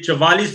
44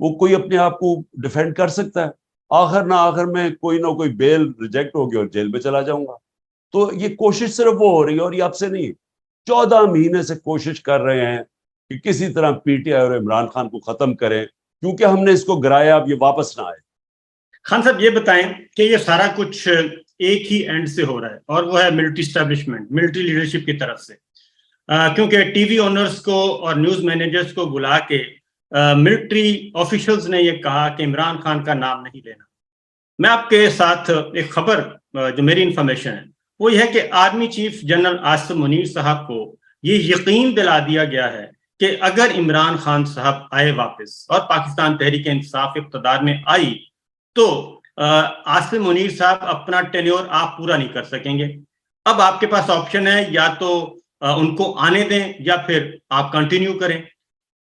وہ کوئی اپنے آپ کو ڈیفینڈ کر سکتا ہے. آخر نہ آخر میں کوئی نہ کوئی بیل ریجیکٹ ہوگی اور جیل میں چلا جاؤں گا. تو یہ کوشش صرف وہ ہو رہی ہے اور یہ اب سے نہیں, 14 مہینے سے کوشش کر رہے ہیں کہ کسی طرح پی ٹی آئی اور عمران خان کو ختم کریں, کیونکہ ہم نے اس کو گرایا, اب یہ واپس نہ آئے. خان صاحب یہ بتائیں کہ یہ سارا کچھ ایک ہی اینڈ سے ہو رہا ہے اور وہ ہے ملٹری اسٹیبلشمنٹ, ملٹری لیڈرشپ کی طرف سے, کیونکہ ٹی وی اونرز کو اور نیوز مینیجرز کو بلا کے ملٹری آفیشلز نے یہ کہا کہ عمران خان کا نام نہیں لینا. میں آپ کے ساتھ ایک خبر جو میری انفارمیشن ہے وہ یہ ہے کہ army chief general Asim Munir صاحب کو یہ یقین دلا دیا گیا ہے کہ اگر عمران خان صاحب آئے واپس اور پاکستان تحریک انصاف اقتدار میں آئی تو عاصم منیر صاحب اپنا ٹینیور آپ پورا نہیں کر سکیں گے. اب آپ کے پاس آپشن ہے, یا تو ان کو آنے دیں یا پھر آپ کنٹینیو کریں.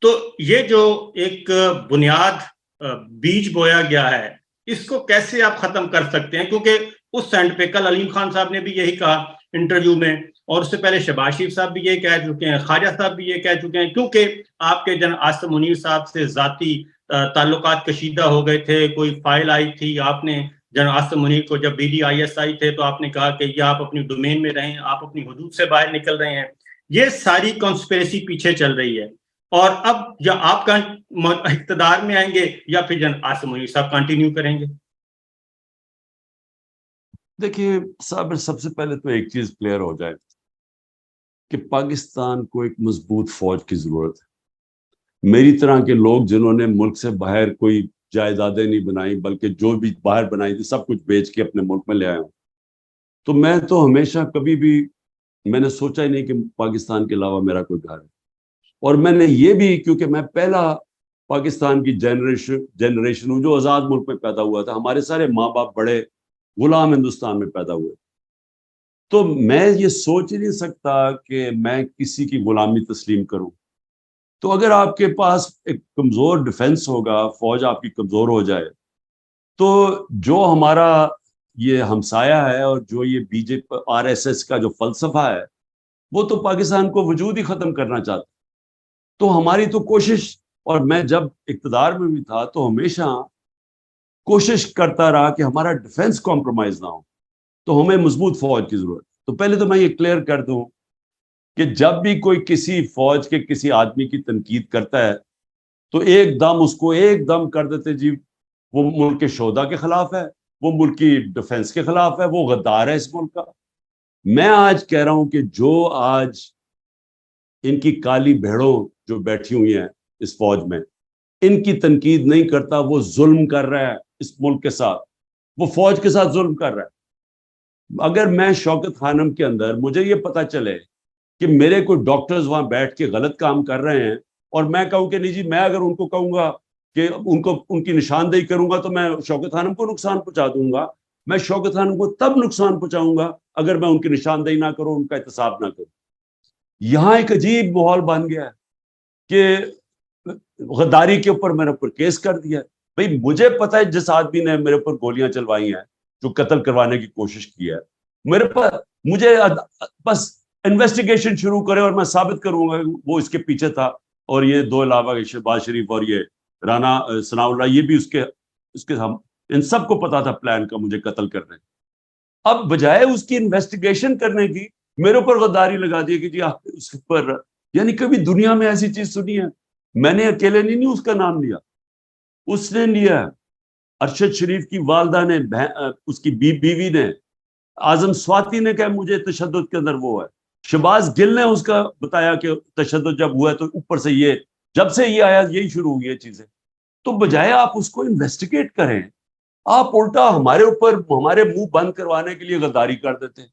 تو یہ جو ایک بنیاد بیج بویا گیا ہے اس کو کیسے آپ ختم کر سکتے ہیں؟ کیونکہ اس سینڈ پہ کل علیم خان صاحب نے بھی یہی کہا انٹرویو میں, اور اس سے پہلے شہباز شریف صاحب بھی یہ کہہ چکے ہیں, خواجہ صاحب بھی یہ کہہ چکے ہیں, کیونکہ آپ کے جنرل عاصم منیر صاحب سے ذاتی تعلقات کشیدہ ہو گئے تھے. کوئی فائل آئی تھی, آپ نے جنرل عاصم منیر کو جب B D I S I تھے تو آپ نے کہا کہ یہ آپ اپنی ڈومین میں رہیں, آپ اپنی حدود سے باہر نکل رہے ہیں. یہ ساری کانسپیریسی پیچھے چل رہی ہے, اور اب یا آپ کا اقتدار میں آئیں گے یا پھر جنرل عاصم منیر صاحب کنٹینیو کریں گے. دیکھیے صاحب, سب سے پہلے تو ایک چیز کلیئر ہو جائے کہ پاکستان کو ایک مضبوط فوج کی ضرورت ہے. میری طرح کے لوگ جنہوں نے ملک سے باہر کوئی جائیدادیں نہیں بنائی بلکہ جو بھی باہر بنائی تھی سب کچھ بیچ کے اپنے ملک میں لے آئے ہوں, تو میں تو ہمیشہ کبھی بھی میں نے سوچا ہی نہیں کہ پاکستان کے علاوہ میرا کوئی گھر ہے. اور میں نے یہ بھی, کیونکہ میں پہلا پاکستان کی جنریشن ہوں جو آزاد ملک میں پیدا ہوا تھا. ہمارے سارے ماں باپ بڑے غلام ہندوستان میں پیدا ہوئے, تو میں یہ سوچ ہی نہیں سکتا کہ میں کسی کی غلامی تسلیم کروں. تو اگر آپ کے پاس ایک کمزور ڈیفنس ہوگا, فوج آپ کی کمزور ہو جائے, تو جو ہمارا یہ ہمسایہ ہے اور جو یہ B J P R S S کا جو فلسفہ ہے وہ تو پاکستان کو وجود ہی ختم کرنا چاہتا. تو ہماری تو کوشش, اور میں جب اقتدار میں بھی تھا تو ہمیشہ کوشش کرتا رہا کہ ہمارا ڈیفنس کمپرومائز نہ ہو, تو ہمیں مضبوط فوج کی ضرورت. تو پہلے تو میں یہ کلیئر کر دوں کہ جب بھی کوئی کسی فوج کے کسی آدمی کی تنقید کرتا ہے تو ایک دم اس کو ایک دم کر دیتے جی وہ ملک کے شہدا کے خلاف ہے, وہ ملک کی ڈیفنس کے خلاف ہے, وہ غدار ہے اس ملک کا. میں آج کہہ رہا ہوں کہ جو آج ان کی کالی بھیڑوں جو بیٹھی ہوئی ہیں اس فوج میں, ان کی تنقید نہیں کرتا, وہ ظلم کر رہا ہے اس ملک کے ساتھ, وہ فوج کے ساتھ ظلم کر رہا ہے. اگر میں شوکت خانم کے اندر مجھے یہ پتا چلے کہ میرے کوئی ڈاکٹرز وہاں بیٹھ کے غلط کام کر رہے ہیں اور میں کہوں کہ نہیں جی, میں اگر ان کو کہوں گا کہ ان کی نشاندہی کروں گا تو میں شوکت خانم کو نقصان پہنچا دوں گا. میں شوکت خانم کو تب نقصان پہنچاؤں گا اگر میں ان کی نشاندہی نہ کروں, ان کا احتساب نہ کروں. یہاں ایک عجیب ماحول بن گیا ہے کہ غداری کے اوپر میرے اوپر کیس کر دیا. بھئی مجھے پتا ہے جس آدمی نے میرے اوپر گولیاں چلوائی ہیں, جو قتل کروانے کی کوشش کی ہے, میرے پاس مجھے بس انویسٹیگیشن شروع کرے اور میں ثابت کروں گا وہ اس کے پیچھے تھا. اور یہ دو علاوہ شہباز شریف اور یہ رانا ثناء اللہ, یہ بھی اس کے ہم ان سب کو پتا تھا پلان کا مجھے قتل کرنے. اب بجائے اس کی انویسٹیگیشن کرنے کی میرے اوپر غداری لگا دی کہ جی آپ اس پر, یعنی کبھی دنیا میں ایسی چیز سنی ہے؟ میں نے اکیلے نہیں اس کا نام لیا, اس نے لیا. ارشد شریف کی والدہ نے, اس کی بیوی نے, اعظم سواتی نے کہا مجھے تشدد کے اندر وہ ہے, شہباز گل نے اس کا بتایا کہ تشدد جب ہوا ہے تو اوپر سے یہ جب سے یہ آیا یہی شروع ہوئی ہے چیزیں. تو بجائے آپ اس کو انویسٹیگیٹ کریں, آپ الٹا ہمارے اوپر ہمارے منہ بند کروانے کے لیے غداری کر دیتے ہیں.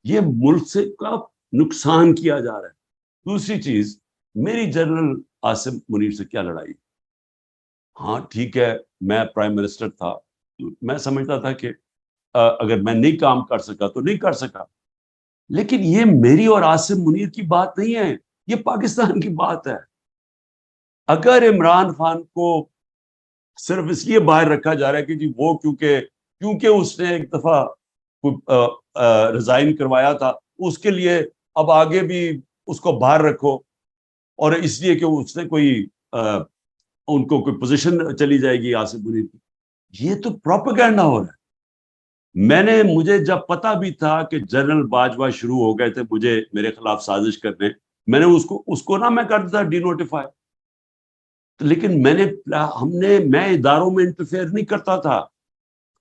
یہ ملک سے کا نقصان کیا جا رہا ہے. دوسری چیز, میری جنرل عاصم منیر سے کیا لڑائی؟ ہاں ٹھیک ہے, میں پرائم منسٹر تھا, میں سمجھتا تھا کہ اگر میں نہیں کام کر سکا تو نہیں کر سکا, لیکن یہ میری اور عاصم منیر کی بات نہیں ہے, یہ پاکستان کی بات ہے. اگر عمران خان کو صرف اس لیے باہر رکھا جا رہا ہے کہ جی وہ کیونکہ اس نے ایک دفعہ ریزائن کروایا تھا, اس کے لیے اب آگے بھی اس کو باہر رکھو, اور اس لیے کہ اس نے کوئی ان کو کوئی پوزیشن چلی جائے گی آصف منیر کی. یہ تو پروپیگنڈا ہو رہا ہے. مجھے جب پتا بھی تھا کہ جنرل باجوہ شروع ہو گئے تھے مجھے میرے خلاف سازش کرنے, میں نے اس کو نہ میں کر دیتا ڈی نوٹیفائی, لیکن میں اداروں میں انٹرفیئر نہیں کرتا تھا,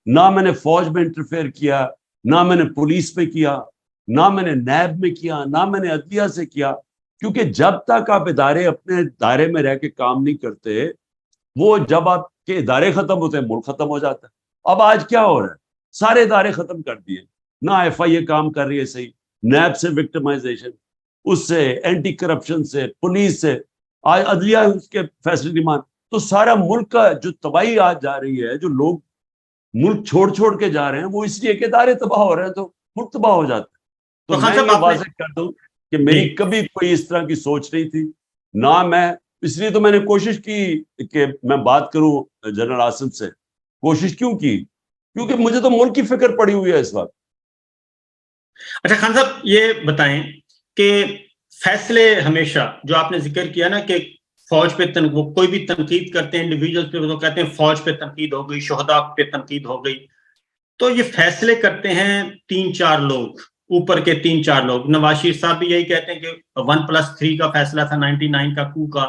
نہ میں نے فوج میں انٹرفیئر کیا, نہ میں نے پولیس میں کیا, نہ میں نے نیب میں کیا, نہ میں نے عدلیہ سے کیا, کیونکہ جب تک آپ ادارے اپنے دائرے میں رہ کے کام نہیں کرتے, وہ جب آپ کے ادارے ختم ہوتے ہیں ملک ختم ہو جاتا ہے. اب آج کیا ہو رہا ہے, سارے ادارے ختم کر دیے, نہ ایف آئی اے کام کر رہی ہے صحیح, نیب سے وکٹمائزیشن, اس سے اینٹی کرپشن سے, پولیس سے, آج عدلیہ اس کے فیصلے نہیں مان. تو سارا ملک کا جو تباہی آج جا رہی ہے, جو لوگ ملک چھوڑ کے جا رہے ہیں, وہ اس لیے کہ ادارے تباہ ہو رہے ہیں تو ملک تباہ ہو جاتا ہے. تو میں یہ واضح کر دوں کہ میری کبھی کوئی اس طرح کی سوچ نہیں تھی, نہ میں, اس لیے تو میں نے کوشش کی کہ میں بات کروں جنرل عاصم سے. کوشش کیوں کی؟ کیونکہ مجھے تو ملک کی فکر پڑی ہوئی ہے اس وقت. اچھا خان صاحب یہ بتائیں کہ فیصلے ہمیشہ جو آپ نے ذکر کیا نا کہ فوج پہ وہ کوئی بھی تنقید کرتے ہیں انڈیویجول پہ, وہ کہتے ہیں فوج پہ تنقید ہو گئی, شہداء پہ تنقید ہو گئی, تو یہ فیصلے کرتے ہیں 3-4 لوگ, اوپر کے 3-4 لوگ. نواز شریف صاحب بھی یہی کہتے ہیں کہ 1+3 کا فیصلہ تھا 99 کا کو کا,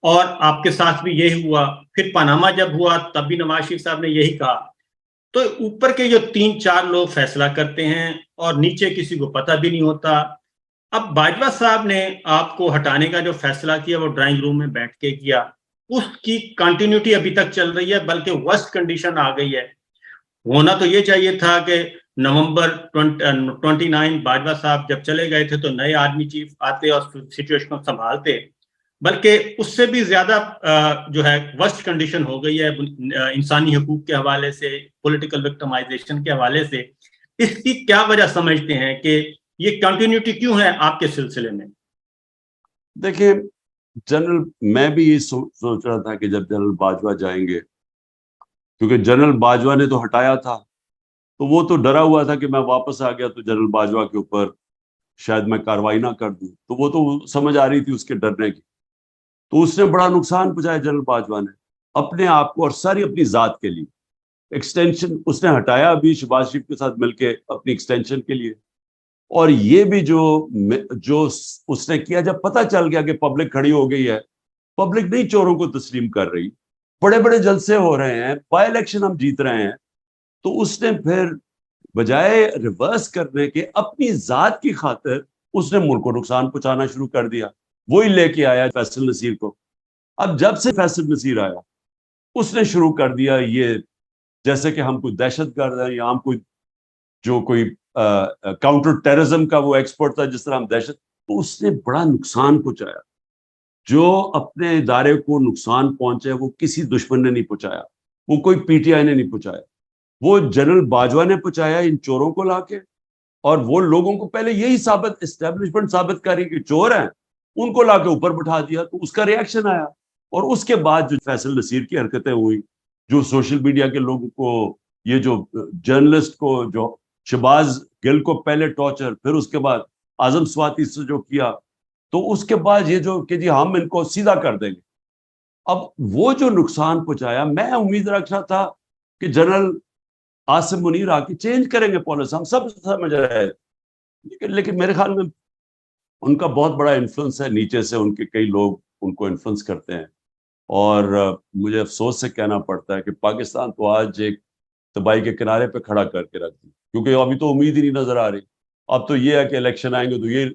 اور آپ کے ساتھ بھی یہی ہوا. پھر پاناما جب ہوا تب بھی نواز شریف صاحب نے یہی کہا. تو اوپر کے جو 3-4 لوگ فیصلہ کرتے ہیں اور نیچے کسی کو پتہ بھی نہیں ہوتا. اب باجوہ صاحب نے آپ کو ہٹانے کا جو فیصلہ کیا وہ ڈرائنگ روم میں بیٹھ کے کیا, اس کی کنٹینیوٹی ابھی تک چل رہی ہے, بلکہ ورسٹ کنڈیشن آ گئی ہے. ہونا تو یہ چاہیے تھا کہ نومبر 29 باجوہ صاحب جب چلے گئے تھے تو نئے آرمی چیف آتے اور سچویشن کو سنبھالتے, بلکہ اس سے بھی زیادہ جو ہے ورسٹ کنڈیشن ہو گئی ہے انسانی حقوق کے حوالے سے, پولیٹیکل وکٹمائزیشن کے حوالے سے. اس کی کیا وجہ سمجھتے ہیں کہ یہ کنٹینیوٹی کیوں ہے آپ کے سلسلے میں؟ دیکھیں جنرل, میں بھی یہ سوچ رہا تھا کہ جب جنرل باجوہ جائیں گے, کیونکہ جنرل باجوہ نے تو ہٹایا تھا, تو وہ تو ڈرا ہوا تھا کہ میں واپس آ گیا تو جنرل باجوہ کے اوپر شاید میں کارروائی نہ کر دوں, تو وہ تو سمجھ آ رہی تھی اس کے ڈرنے کی. تو اس نے بڑا نقصان پہنچایا جنرل باجوہ نے اپنے آپ کو اور ساری اپنی ذات کے لیے. ایکسٹینشن اس نے ہٹایا ابھی شہباز شریف کے ساتھ مل کے اپنی ایکسٹینشن کے لیے, اور یہ بھی جو اس نے کیا, جب پتہ چل گیا کہ پبلک کھڑی ہو گئی ہے, پبلک نہیں چوروں کو تسلیم کر رہی, بڑے بڑے جلسے ہو رہے ہیں, بائی الیکشن ہم جیت رہے ہیں, تو اس نے پھر بجائے ریورس کرنے کے اپنی ذات کی خاطر اس نے ملک کو نقصان پہنچانا شروع کر دیا. وہی لے کے آیا فیصل نصیر کو. اب جب سے فیصل نصیر آیا اس نے شروع کر دیا یہ جیسے کہ ہم کوئی دہشت گرد ہیں, یا ہم کوئی کاؤنٹر ٹیررزم کا وہ ایکسپرٹ تھا جس طرح ہم دہشت, تو اس نے بڑا نقصان پہنچایا. جو اپنے ادارے کو نقصان پہنچے وہ کسی دشمن نے نہیں پہنچایا, وہ کوئی پی ٹی آئی نے نہیں پہنچایا, وہ جنرل باجوہ نے پہنچایا ان چوروں کو لا کے. اور وہ لوگوں کو پہلے یہی اسٹیبلشمنٹ ثابت کر رہی کہ چور ہیں, ان کو لا کے اوپر بٹھا دیا, تو اس کا ریئیکشن آیا. اور اس کے بعد جو فیصل نصیر کی حرکتیں ہوئی, جو سوشل میڈیا کے لوگوں کو, یہ جو جرنلسٹ کو, جو شہباز گل کو پہلے ٹارچر, پھر اس کے بعد اعظم سواتی سے جو کیا, تو اس کے بعد یہ جو کہ جی ہم ان کو سیدھا کر دیں گے. اب وہ جو نقصان پہنچایا, میں امید رکھ رہا تھا کہ جنرل عاصم منیر آ کے چینج کریں گے پالیسی, ہم سب سمجھ رہے ہیں, لیکن میرے خیال میں ان کا بہت بڑا انفلوئنس ہے نیچے سے, ان کے کئی لوگ ان کو انفلوئنس کرتے ہیں. اور مجھے افسوس سے کہنا پڑتا ہے کہ پاکستان تو آج ایک تباہی کے کنارے پہ کھڑا کر کے رکھ دی, کیونکہ ابھی تو امید ہی نہیں نظر آ رہی. اب تو یہ ہے کہ الیکشن آئیں گے تو یہ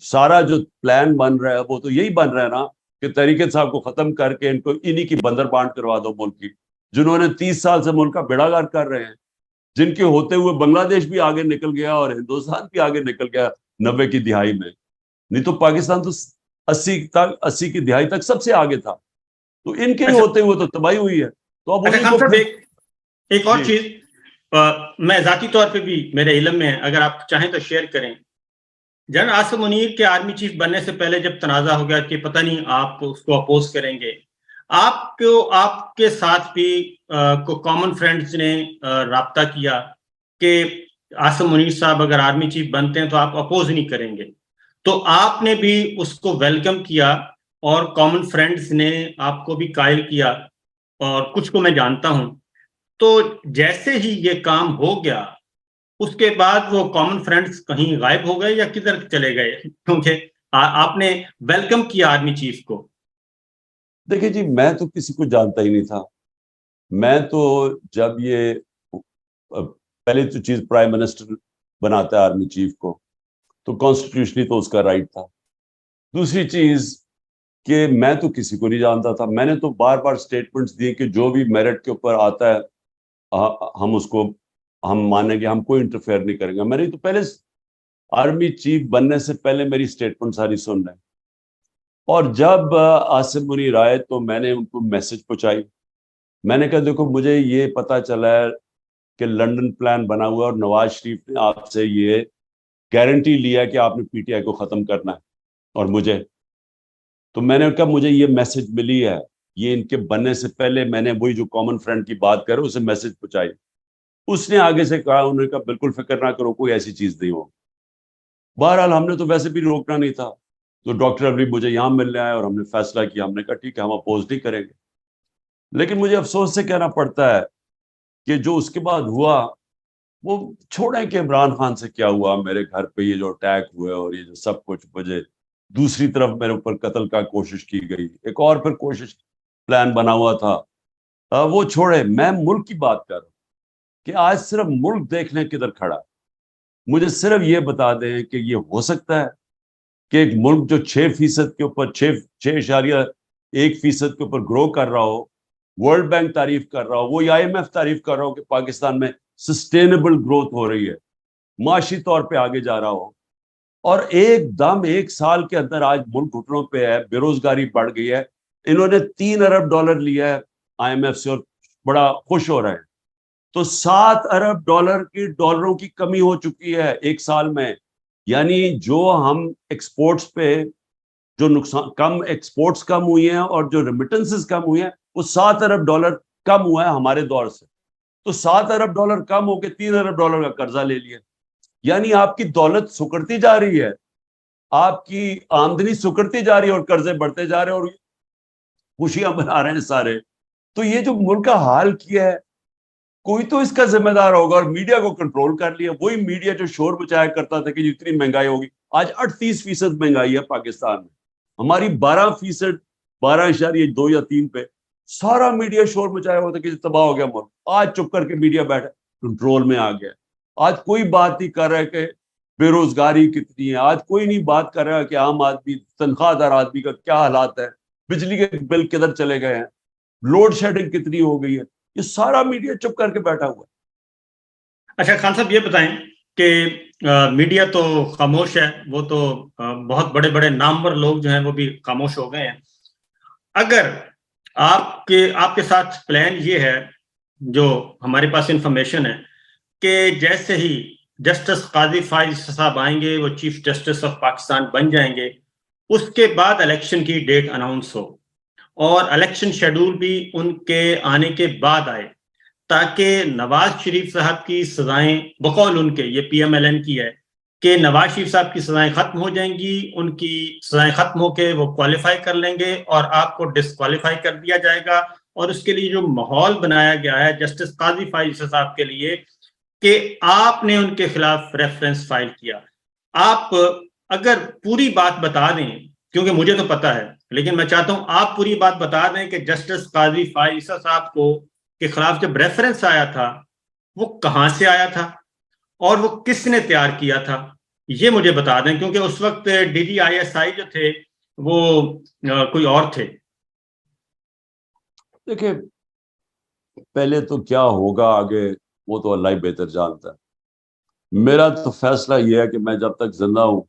سارا جو پلان بن رہا ہے وہ تو یہی بن رہا ہے نا کہ تحریک انصاف کو ختم کر کے ان کو انہی کی بندر بانٹ کروا دو ملک کی, جنہوں نے 30 سال سے ملک کا بیڑا گرک کر رہے ہیں, جن کے ہوتے ہوئے بنگلہ دیش بھی آگے نکل گیا اور ہندوستان بھی آگے نکل گیا 90 کی دہائی میں. نہیں تو پاکستان تو 80 کی دہائی تک سب سے آگے تھا, تو ان کے ہوتے ہوئے تو تباہی ہوئی ہے. تو اب ایک اور چیز میں ذاتی طور پہ بھی میرے علم میں ہے, اگر آپ چاہیں تو شیئر کریں. جنرل عاصم منیر کے آرمی چیف بننے سے پہلے جب تنازع ہو گیا کہ پتہ نہیں آپ اس کو اپوز کریں گے, آپ کے ساتھ بھی کامن فرینڈز نے رابطہ کیا کہ عاصم منیر صاحب اگر آرمی چیف بنتے ہیں تو آپ اپوز نہیں کریں گے, تو آپ نے بھی اس کو ویلکم کیا. اور کامن فرینڈز نے آپ کو بھی قائل کیا اور کچھ کو میں جانتا ہوں. تو جیسے ہی یہ کام ہو گیا اس کے بعد وہ کامن فرینڈز کہیں غائب ہو گئے یا کدھر چلے گئے؟ کیونکہ آپ نے ویلکم کیا آرمی چیف کو. دیکھیں جی، میں تو کسی کو جانتا ہی نہیں تھا. میں تو جب یہ پہلے تو چیز پرائم منسٹر بناتا ہے آرمی چیف کو تو کانسٹیٹیوشنلی تو اس کا رائٹ تھا. دوسری چیز کہ میں تو کسی کو نہیں جانتا تھا. میں نے تو بار بار سٹیٹمنٹس دیے کہ جو بھی میرٹ کے اوپر آتا ہے ہم اس کو ہم مانیں گے, ہم کوئی انٹرفیئر نہیں کریں گے. میں نے تو پہلے آرمی چیف بننے سے پہلے میری سٹیٹمنٹ ساری سن رہے ہیں. اور جب عاصم منیر آئے تو میں نے ان کو میسج پہنچائی. میں نے کہا دیکھو مجھے یہ پتا چلا ہے کہ لنڈن پلان بنا ہوا ہے اور نواز شریف نے آپ سے یہ گارنٹی لیا ہے کہ آپ نے پی ٹی آئی کو ختم کرنا ہے اور مجھے. تو میں نے کہا مجھے یہ میسج ملی ہے, یہ ان کے بننے سے پہلے میں نے وہی جو کامن فرینڈ کی بات کر رہا ہوں اسے میسج پہنچائی. اس نے آگے سے کہا, انہوں نے کہا بالکل فکر نہ کرو, کوئی ایسی چیز نہیں ہو. بہرحال ہم نے تو ویسے بھی روکنا نہیں تھا. تو ڈاکٹر ابری مجھے یہاں ملنے آئے اور ہم نے فیصلہ کیا, ہم نے کہا ٹھیک ہے ہم اپوز نہیں کریں گے. لیکن مجھے افسوس سے کہنا پڑتا ہے کہ جو اس کے بعد ہوا وہ چھوڑیں کہ عمران خان سے کیا ہوا, میرے گھر پہ یہ جو اٹیک ہوئے اور یہ جو سب کچھ, مجھے دوسری طرف میرے اوپر قتل کا کوشش کی گئی, ایک اور پھر کوشش پلان بنا ہوا تھا, وہ چھوڑے. میں ملک کی بات کر رہا ہوں کہ آج صرف ملک دیکھنے کدھر کھڑا ہے. مجھے صرف یہ بتا دیں کہ یہ ہو سکتا ہے کہ ایک ملک جو 6% کے اوپر 6.1% کے اوپر گرو کر رہا ہو, ورلڈ بینک تعریف کر رہا ہو, وہ IMF تعریف کر رہا ہو کہ پاکستان میں سسٹینیبل گروتھ ہو رہی ہے, معاشی طور پہ آگے جا رہا ہو, اور ایک دم 1 سال کے اندر آج ملک گھٹنوں پہ ہے, بے روزگاری بڑھ گئی ہے. انہوں نے $3 ارب لیا ہے IMF سے اور بڑا خوش ہو رہے ہیں. تو $7 ارب کی ڈالروں کی کمی ہو چکی ہے 1 سال میں. یعنی جو ہم ایکسپورٹس پہ جو نقصان کم, ایکسپورٹس کم ہوئی ہیں اور جو ریمیٹنسز کم ہوئی ہیں, وہ $7 ارب کم ہوا ہے ہمارے دور سے. تو $7 ارب کم ہو کے $3 ارب کا قرضہ لے لیا. یعنی آپ کی دولت سکڑتی جا رہی ہے, آپ کی آمدنی سکڑتی جا رہی ہے اور قرضے بڑھتے جا رہے ہیں اور خوشیاں بنا رہے ہیں سارے. تو یہ جو ملک کا حال کیا ہے, کوئی تو اس کا ذمہ دار ہوگا, اور میڈیا کو کنٹرول کر لیا. وہی میڈیا جو شور مچایا کرتا تھا کہ جتنی مہنگائی ہوگی, آج 38% مہنگائی ہے پاکستان میں, ہماری 12%, 12.2 یا 3 پہ. سارا میڈیا شور مچایا ہوا تھا کہ تباہ ہو گیا ملک. آج چپ کر کے میڈیا بیٹھا کنٹرول میں آ گیا. آج کوئی بات نہیں کر رہا کہ بے روزگاری کتنی ہے, آج کوئی نہیں بات کر رہا کہ عام آدمی, تنخواہ دار آدمی کا کیا حالات ہے, بجلی کے بل کدھر چلے گئے ہیں, لوڈ شیڈنگ کتنی ہو گئی ہے. یہ سارا میڈیا چپ کر کے بیٹھا ہوا ہے. اچھا خان صاحب یہ بتائیں کہ میڈیا تو خاموش ہے, وہ تو بہت بڑے بڑے نامور لوگ جو ہیں وہ بھی خاموش ہو گئے ہیں. اگر آپ کے ساتھ پلان یہ ہے, جو ہمارے پاس انفارمیشن ہے, کہ جیسے ہی جسٹس قاضی فائز صاحب آئیں گے, وہ چیف جسٹس آف پاکستان بن جائیں گے, اس کے بعد الیکشن کی ڈیٹ اناؤنس ہو اور الیکشن شیڈول بھی ان کے آنے کے بعد آئے, تاکہ نواز شریف صاحب کی سزائیں, بقول ان کے, یہ PMLN کی ہے, کہ نواز شریف صاحب کی سزائیں ختم ہو جائیں گی, ان کی سزائیں ختم ہو کے وہ کوالیفائی کر لیں گے اور آپ کو ڈسکوالیفائی کر دیا جائے گا. اور اس کے لیے جو ماحول بنایا گیا ہے جسٹس قاضی فائز صاحب کے لیے کہ آپ نے ان کے خلاف ریفرنس فائل کیا, آپ اگر پوری بات بتا دیں, کیونکہ مجھے تو پتا ہے لیکن میں چاہتا ہوں آپ پوری بات بتا دیں کہ جسٹس قاضی فائز صاحب کو کے خلاف جب ریفرنس آیا تھا وہ کہاں سے آیا تھا اور وہ کس نے تیار کیا تھا, یہ مجھے بتا دیں, کیونکہ اس وقت DGISI جو تھے وہ کوئی اور تھے. دیکھیں پہلے تو کیا ہوگا آگے وہ تو اللہ ہی بہتر جانتا ہے. میرا تو فیصلہ یہ ہے کہ میں جب تک زندہ ہوں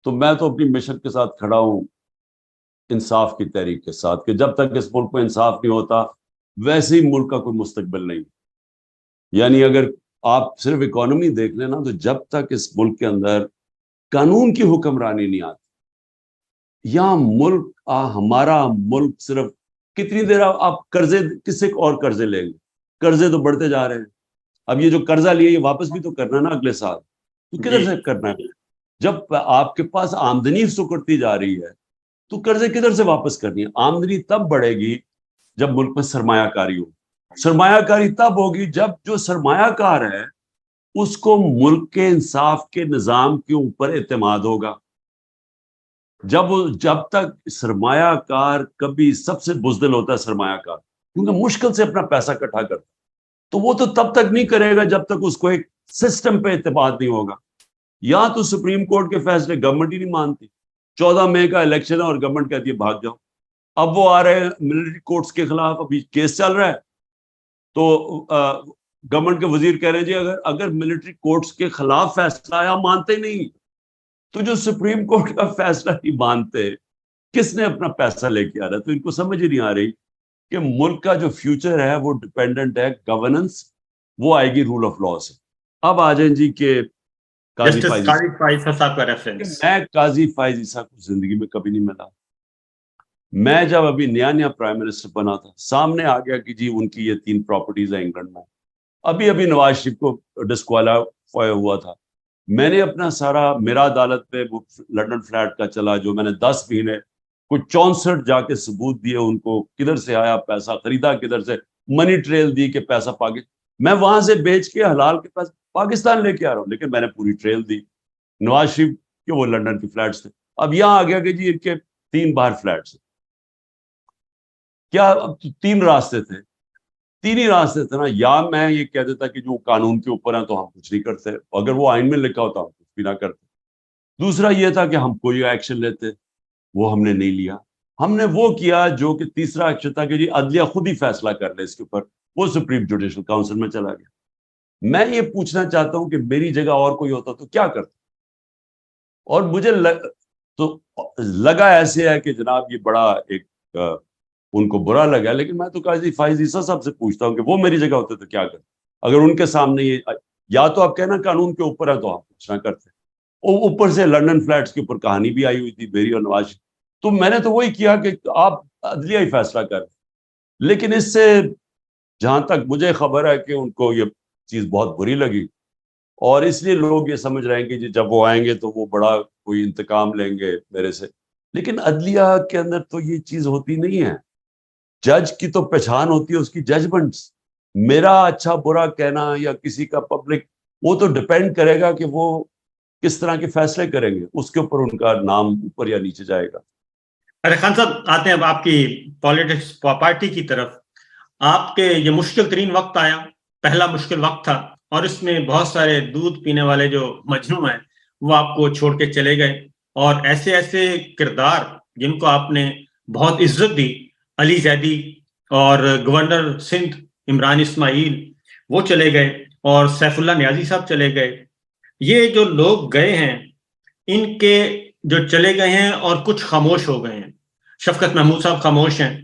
تو میں تو اپنی مشن کے ساتھ کھڑا ہوں, انصاف کی تحریک کے ساتھ, کہ جب تک اس ملک میں انصاف نہیں ہوتا ویسے ہی ملک کا کوئی مستقبل نہیں. یعنی اگر آپ صرف اکانومی دیکھ لیں نا, تو جب تک اس ملک کے اندر قانون کی حکمرانی نہیں آتی, یہاں ملک ہمارا ملک صرف کتنی دیر آپ قرضے کس سے اور قرضے لیں گے, قرضے تو بڑھتے جا رہے ہیں. اب یہ جو قرضہ لیا یہ واپس بھی تو کرنا ہے نا اگلے سال, تو کدھر سے کرنا ہے؟ جب آپ کے پاس آمدنی سکڑتی جا رہی ہے تو قرضے کدھر سے واپس کرنی ہے؟ آمدنی تب بڑھے گی جب ملک میں سرمایہ کاری ہو. سرمایہ کاری تب ہوگی جب جو سرمایہ کار ہے اس کو ملک کے انصاف کے نظام کے اوپر اعتماد ہوگا. جب تک سرمایہ کار کبھی سب سے بزدل ہوتا ہے سرمایہ کار، کیونکہ مشکل سے اپنا پیسہ اکٹھا کرتا، تو وہ تو تب تک نہیں کرے گا جب تک اس کو ایک سسٹم پہ اعتماد نہیں ہوگا. یا تو سپریم کورٹ کے فیصلے گورنمنٹ ہی نہیں مانتی. 14 مئی کا الیکشن ہے اور گورنمنٹ کہتی ہے بھاگ جاؤ. اب وہ آ رہے ہیں ملٹری کورٹس کے خلاف، ابھی کیس چل رہا ہے. تو گورنمنٹ کے وزیر کہہ رہے ہیں جی اگر ملٹری کورٹس کے خلاف فیصلہ آیا مانتے نہیں. تو جو سپریم کورٹ کا فیصلہ نہیں مانتے، کس نے اپنا پیسہ لے کے آ رہا ہے؟ تو ان کو سمجھ ہی نہیں آ رہی کہ ملک کا جو فیوچر ہے وہ ڈپینڈنٹ ہے گورننس، وہ آئے گی رول آف لا سے. اب آ جائیں جی کہ قاضی فائز صاحب کا ریفرنس. میں قاضی فائز عیسیٰ کو زندگی میں کبھی نہیں ملا. میں جب ابھی نیا پرائم منسٹر بنا تھا، سامنے آ گیا کہ جی ان کی یہ 3 پراپرٹیز ہیں انگلینڈ میں. ابھی نواز شریف کو ڈسکوالیفائی ہوا تھا. میں نے اپنا سارا میرا عدالت پہ لنڈن فلیٹ کا چلا، جو میں نے 10 مہینے کوئی 64 جا کے ثبوت دیے ان کو، کدھر سے آیا پیسہ، خریدا کدھر سے، منی ٹریل دی کہ پیسہ میں وہاں سے بیچ کے حلال کے پیسے پاکستان لے کے آ رہا ہوں. لیکن میں نے پوری ٹریل دی نواز شریف کے، وہ لنڈن کے فلیٹس تھے. اب یہاں آ گیا کہ جی ان کے 3 باہر فلیٹس. کیا اب 3 راستے تھے، 3 ہی راستے تھے نا. یا میں یہ کہہ دیتا کہ جو قانون کے اوپر ہیں تو ہم کچھ نہیں کرتے، اگر وہ آئین میں لکھا ہوتا ہم کچھ بھی نہ کرتے. دوسرا یہ تھا کہ ہم کوئی ایکشن لیتے، وہ ہم نے نہیں لیا. ہم نے وہ کیا جو کہ تیسرا ایکشن تھا کہ جی عدلیہ خود ہی فیصلہ کر لے اس کے اوپر. وہ سپریم جوڈیشل کاؤنسل میں چلا گیا. میں یہ پوچھنا چاہتا ہوں کہ میری جگہ اور کوئی ہوتا تو کیا کرتا؟ اور مجھے لگا ایسے ہے کہ جناب یہ بڑا ایک ان کو برا لگا. لیکن میں تو قاضی فائز عیسیٰ صاحب سے پوچھتا ہوں کہ وہ میری جگہ ہوتے تو کیا کرتے؟ اگر ان کے سامنے یہ، یا تو آپ کہنا قانون کے اوپر ہے تو آپ کچھ نہ کرتے. اوپر سے لنڈن فلیٹس کے اوپر کہانی بھی آئی ہوئی تھی میری اور نواز. تو میں نے تو وہی کیا کہ آپ عدلیہ ہی فیصلہ کر. لیکن اس سے جہاں تک مجھے خبر ہے کہ ان کو یہ چیز بہت بری لگی، اور اس لیے لوگ یہ سمجھ رہے ہیں کہ جب وہ آئیں گے تو وہ بڑا کوئی انتقام لیں گے میرے سے. لیکن عدلیہ کے اندر تو یہ چیز ہوتی نہیں ہے. جج کی تو پہچان ہوتی ہے اس کی ججمنٹس. میرا اچھا برا کہنا یا کسی کا پبلک، وہ تو ڈپینڈ کرے گا کہ وہ کس طرح کے فیصلے کریں گے، اس کے اوپر ان کا نام اوپر یا نیچے جائے گا. ارے خان صاحب، آتے ہیں اب آپ کی پالیٹکس پارٹی کی طرف. آپ کے یہ مشکل ترین وقت آیا، پہلا مشکل وقت تھا، اور اس میں بہت سارے دودھ پینے والے جو مجنوں ہیں وہ آپ کو چھوڑ کے چلے گئے، اور ایسے ایسے کردار جن کو آپ نے بہت عزت دی، علی زیدی اور گورنر سندھ عمران اسماعیل، وہ چلے گئے، اور سیف اللہ نیازی صاحب چلے گئے. یہ جو لوگ گئے ہیں ان کے جو چلے گئے ہیں اور کچھ خاموش ہو گئے ہیں. شفقت محمود صاحب خاموش ہیں.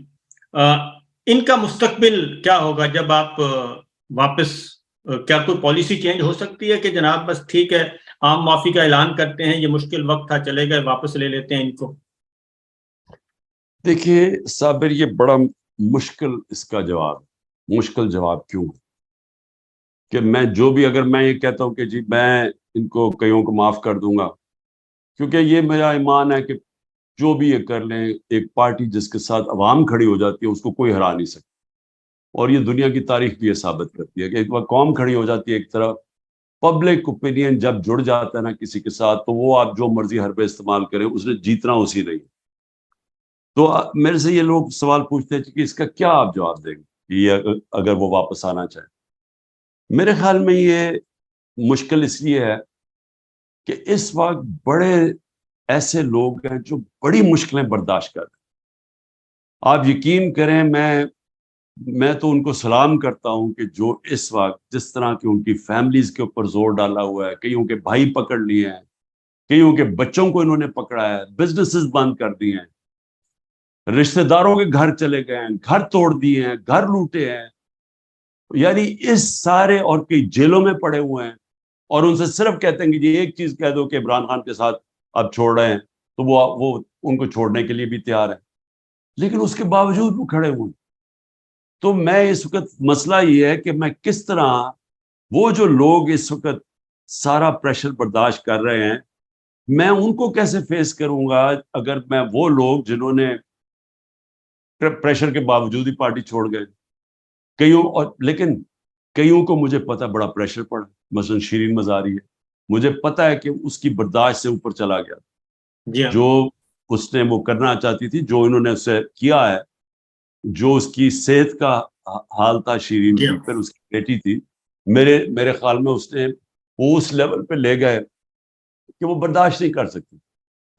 ان کا مستقبل کیا ہوگا جب آپ واپس؟ کیا کوئی پالیسی چینج ہو سکتی ہے کہ جناب بس ٹھیک ہے عام معافی کا اعلان کرتے ہیں، یہ مشکل وقت تھا، چلے گئے، واپس لے لیتے ہیں ان کو؟ دیکھیے صابر، یہ بڑا مشکل اس کا جواب. مشکل جواب کیوں کہ میں جو بھی، اگر میں یہ کہتا ہوں کہ جی میں ان کو کئیوں کو معاف کر دوں گا، کیونکہ یہ میرا ایمان ہے کہ جو بھی یہ کر لیں، ایک پارٹی جس کے ساتھ عوام کھڑی ہو جاتی ہے اس کو کوئی ہرا نہیں سکتا. اور یہ دنیا کی تاریخ بھی یہ ثابت کرتی ہے کہ ایک بار قوم کھڑی ہو جاتی ہے ایک طرف، پبلک اوپینین جب جڑ جاتا ہے نا کسی کے ساتھ، تو وہ آپ جو مرضی حربے استعمال کریں، اس نے جیتنا اسی نہیں. تو میرے سے یہ لوگ سوال پوچھتے ہیں کہ اس کا کیا آپ جواب دیں گے یہ اگر وہ واپس آنا چاہیں. میرے خیال میں یہ مشکل اس لیے ہے کہ اس وقت بڑے ایسے لوگ ہیں جو بڑی مشکلیں برداشت کر رہے ہیں. آپ یقین کریں، میں تو ان کو سلام کرتا ہوں کہ جو اس وقت جس طرح کی ان کی فیملیز کے اوپر زور ڈالا ہوا ہے، کئیوں کے بھائی پکڑ لیے ہیں، کئیوں کے بچوں کو انہوں نے پکڑا ہے، بزنسز بند کر دیے ہیں، رشتہ داروں کے گھر چلے گئے ہیں، گھر توڑ دیے ہیں، گھر لوٹے ہیں. یعنی اس سارے، اور کئی جیلوں میں پڑے ہوئے ہیں، اور ان سے صرف کہتے ہیں کہ جی ایک چیز کہہ دو کہ عمران خان کے ساتھ اب چھوڑ رہے ہیں، تو وہ ان کو چھوڑنے کے لیے بھی تیار ہے. لیکن اس کے باوجود وہ کھڑے ہوئے. تو میں اس وقت مسئلہ یہ ہے کہ میں کس طرح وہ جو لوگ اس وقت سارا پریشر برداشت کر رہے ہیں میں ان کو کیسے فیس کروں گا اگر میں وہ لوگ جنہوں نے پریشر کے باوجود ہی پارٹی چھوڑ گئے لیکن کئیوں کو مجھے پتا بڑا پریشر پڑا، مثلا شیرین مزاری ہے، مجھے پتا ہے کہ اس کی برداشت سے اوپر چلا گیا، جی ہاں، جو اس نے وہ کرنا چاہتی تھی، جو انہوں نے اس سے کیا ہے، جو اس کی صحت کا حال تھا شیرین جی کی، ہاں، پھر اس کی بیٹی تھی، میرے خیال میں اس نے وہ اس لیول پہ لے گئے کہ وہ برداشت نہیں کر سکتی.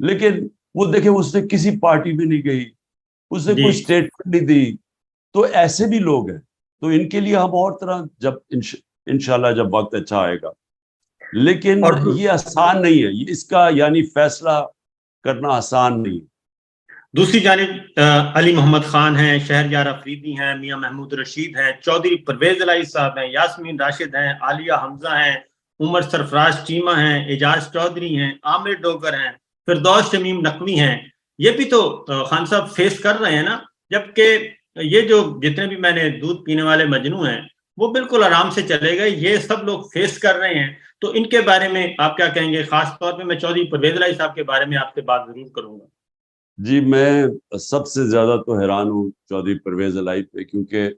لیکن وہ دیکھیں اس نے کسی پارٹی میں نہیں گئی، اس نے جی کوئی اسٹیٹمنٹ نہیں دی. تو ایسے بھی لوگ ہیں، تو ان کے لیے ہم اور طرح جب انشاءاللہ جب وقت اچھا آئے گا. لیکن اور یہ آسان نہیں ہے، اس کا یعنی فیصلہ کرنا آسان نہیں ہے. دوسری جانب علی محمد خان ہیں، شہریار افریدی ہیں، میاں محمود رشید ہیں، چودھری پرویز الہی صاحب ہیں، یاسمین راشد ہیں، عالیہ حمزہ ہیں، عمر سرفراز چیمہ ہیں، اعجاز چودھری ہیں، عامر ڈوگر ہیں، فردوس شمیم نقوی ہیں. یہ بھی تو خان صاحب فیس کر رہے ہیں نا، جبکہ یہ جو جتنے بھی میں نے دودھ پینے والے مجنو ہیں وہ بالکل آرام سے چلے گئے، یہ سب لوگ فیس کر رہے ہیں. تو ان کے بارے میں آپ کیا کہیں گے؟ خاص طور پہ میں چودھری پرویز الہی صاحب کے بارے میں آپ سے بات ضرور کروں گا. جی، میں سب سے زیادہ تو حیران ہوں چودھری پرویز الہی پہ، کیونکہ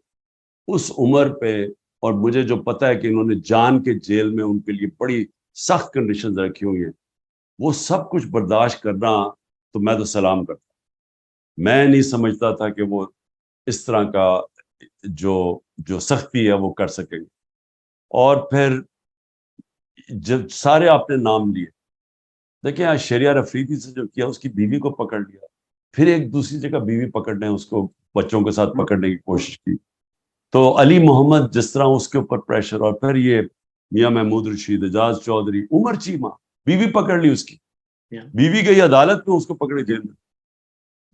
اس عمر پہ، اور مجھے جو پتا ہے کہ انہوں نے جان کے جیل میں ان کے لیے بڑی سخت کنڈیشنز رکھی ہوئی ہیں، وہ سب کچھ برداشت کرنا، تو میں تو سلام کرتا. میں نہیں سمجھتا تھا کہ وہ اس طرح کا جو سختی ہے وہ کر سکیں گے. اور پھر جب سارے آپ نے نام لیے، دیکھیں آج شہریار افریدی سے جو کیا، اس کی بیوی کو پکڑ لیا، پھر ایک دوسری جگہ بیوی پکڑنے، اس کو بچوں کے ساتھ پکڑنے کی کوشش کی. تو علی محمد جس طرح اس کے اوپر پریشر، اور پھر یہ میاں محمود رشید، اعجاز چودھری، عمر چیمہ، بیوی پکڑ لی اس کی، بیوی گئی عدالت میں، اس کو پکڑے جیل میں.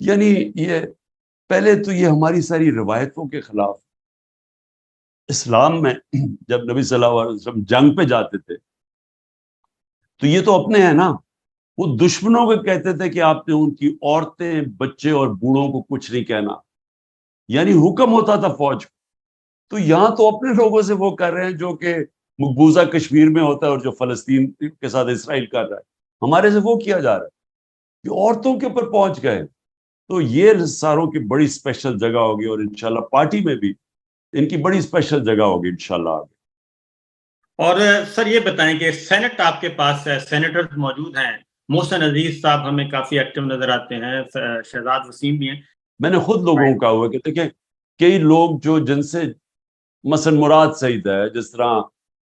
یعنی یہ پہلے تو یہ ہماری ساری روایتوں کے خلاف. اسلام میں جب نبی صلی اللہ علیہ وسلم جنگ پہ جاتے تھے تو یہ تو اپنے ہیں نا، وہ دشمنوں کو کہتے تھے کہ آپ نے ان کی عورتیں، بچے اور بوڑھوں کو کچھ نہیں کہنا، یعنی حکم ہوتا تھا فوج کو. تو یہاں تو اپنے لوگوں سے وہ کر رہے ہیں جو کہ مقبوضہ کشمیر میں ہوتا ہے اور جو فلسطین کے ساتھ اسرائیل کر رہا ہے، ہمارے سے وہ کیا جا رہا ہے، یہ عورتوں کے اوپر پہنچ گئے. تو یہ ساروں کی بڑی اسپیشل جگہ ہوگی، اور انشاءاللہ پارٹی میں بھی ان کی بڑی اسپیشل جگہ ہوگی انشاءاللہ آگے. اور سر یہ بتائیں کہ سینٹ آپ کے پاس ہے، سینیٹرز موجود ہیں، محسن عزیز صاحب ہمیں کافی ایکٹیو نظر آتے ہیں، شہزاد وسیم بھی ہیں. میں نے خود لوگوں کو کہا ہوا کہ دیکھیں کئی لوگ جو جن سے مثلا مراد سعید ہے، جس طرح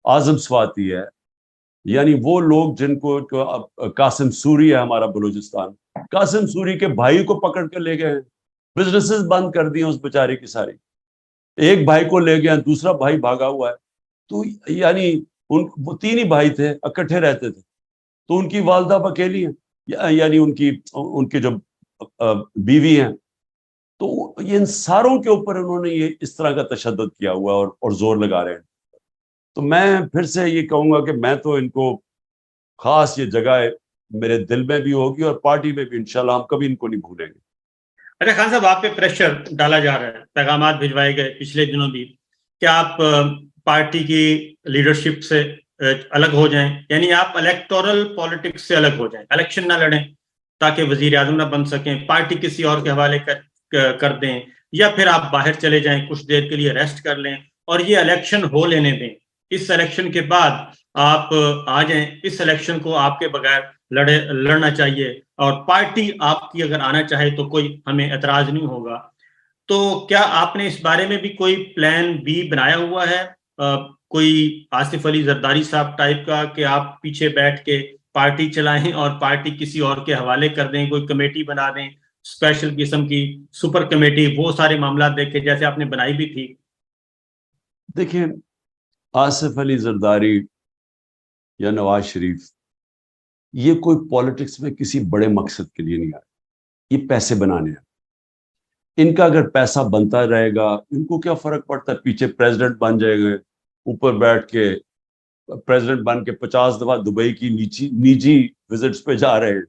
اعظم سواتی ہے، یعنی وہ لوگ جن کو قاسم سوری ہے ہمارا بلوچستان، قاسم سوری کے بھائی کو پکڑ کے لے گئے ہیں، بزنسز بند کر دیے اس بیچارے کی ساری. ایک بھائی کو لے گئے، دوسرا بھائی بھاگا ہوا ہے. تو یعنی وہ تین ہی بھائی تھے، اکٹھے رہتے تھے، تو ان کی والدہ اب اکیلی ہیں، یعنی ان کی جو بیوی ہیں. تو ان ساروں کے اوپر انہوں نے یہ اس طرح کا تشدد کیا ہوا اور زور لگا رہے ہیں. تو میں پھر سے یہ کہوں گا کہ میں تو ان کو خاص یہ جگہ میرے دل میں بھی ہوگی اور پارٹی میں بھی، انشاءاللہ ہم کبھی ان کو نہیں بھولیں گے. اچھا خان صاحب، آپ پہ پریشر ڈالا جا رہا ہے، پیغامات بھجوائے گئے پچھلے دنوں بھی کہ آپ پارٹی کی لیڈرشپ سے الگ ہو جائیں، یعنی آپ الیکٹورل پالیٹکس سے الگ ہو جائیں، الیکشن نہ لڑیں تاکہ وزیر اعظم نہ بن سکیں، پارٹی کسی اور کے حوالے کر دیں، یا پھر آپ باہر چلے جائیں، کچھ دیر کے لیے ریسٹ کر لیں اور یہ الیکشن ہو لینے دیں. اس الیکشن کے بعد آپ آ جائیں، اس الیکشن کو آپ کے بغیر لڑنا چاہیے، اور پارٹی آپ کی اگر آنا چاہے تو کوئی ہمیں اعتراض نہیں ہوگا. تو کیا آپ نے اس بارے میں بھی کوئی پلان بی بنایا ہوا ہے، کوئی آصف علی زرداری صاحب ٹائپ کا، کہ آپ پیچھے بیٹھ کے پارٹی چلائیں اور پارٹی کسی اور کے حوالے کر دیں، کوئی کمیٹی بنا دیں، اسپیشل قسم کی سپر کمیٹی، وہ سارے معاملات دیکھیں جیسے آپ نے بنائی بھی تھی؟ دیکھیں آصف علی زرداری یا نواز شریف، یہ کوئی پالیٹکس میں کسی بڑے مقصد کے لیے نہیں آئے، یہ پیسے بنانے ہیں. ان کا اگر پیسہ بنتا رہے گا، ان کو کیا فرق پڑتا ہے، پیچھے پریزیڈنٹ بن جائے گا، اوپر بیٹھ کے پریزیڈنٹ بن کے 50 دفعہ دبئی کی نجی وزٹس پہ جا رہے ہیں.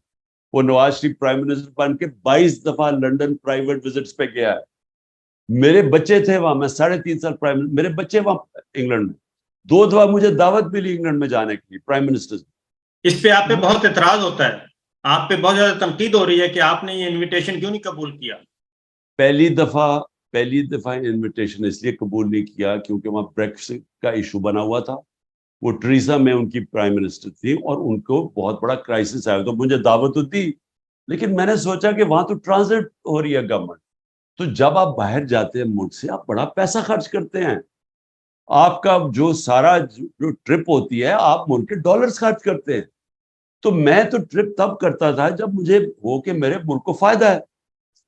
وہ نواز شریف پرائم منسٹر بن کے 22 دفعہ لنڈن پرائیویٹ وزٹس پہ گیا ہے. میرے بچے تھے وہاں، میں 3.5 سال میرے بچے وہاں انگلینڈ میں، 2 دفعہ مجھے دعوت ملی انگلینڈ میں جانے کے لیے پرائم منسٹر. اس پہ آپ پہ بہت اعتراض ہوتا ہے، آپ پہ بہت زیادہ تنقید ہو رہی ہے کہ آپ نے یہ انویٹیشن کیوں نہیں قبول کیا؟ پہلی دفعہ انویٹیشن اس لیے قبول نہیں کیا کیونکہ وہاں بریکسٹ کا ایشو بنا ہوا تھا. وہ ٹریزا میں ان کی پرائم منسٹر تھی اور ان کو بہت بڑا کرائسس آیا, تو مجھے دعوت تو دی, لیکن میں نے سوچا کہ وہاں تو ٹرانزٹ ہو رہی ہے گورنمنٹ, تو جب آپ باہر جاتے ہیں ملک سے آپ بڑا پیسہ خرچ کرتے ہیں, آپ کا جو سارا جو ٹرپ ہوتی ہے آپ ملک کے ڈالرز خرچ کرتے ہیں. تو میں تو ٹرپ تب کرتا تھا جب مجھے ہو کہ میرے ملک کو فائدہ ہے,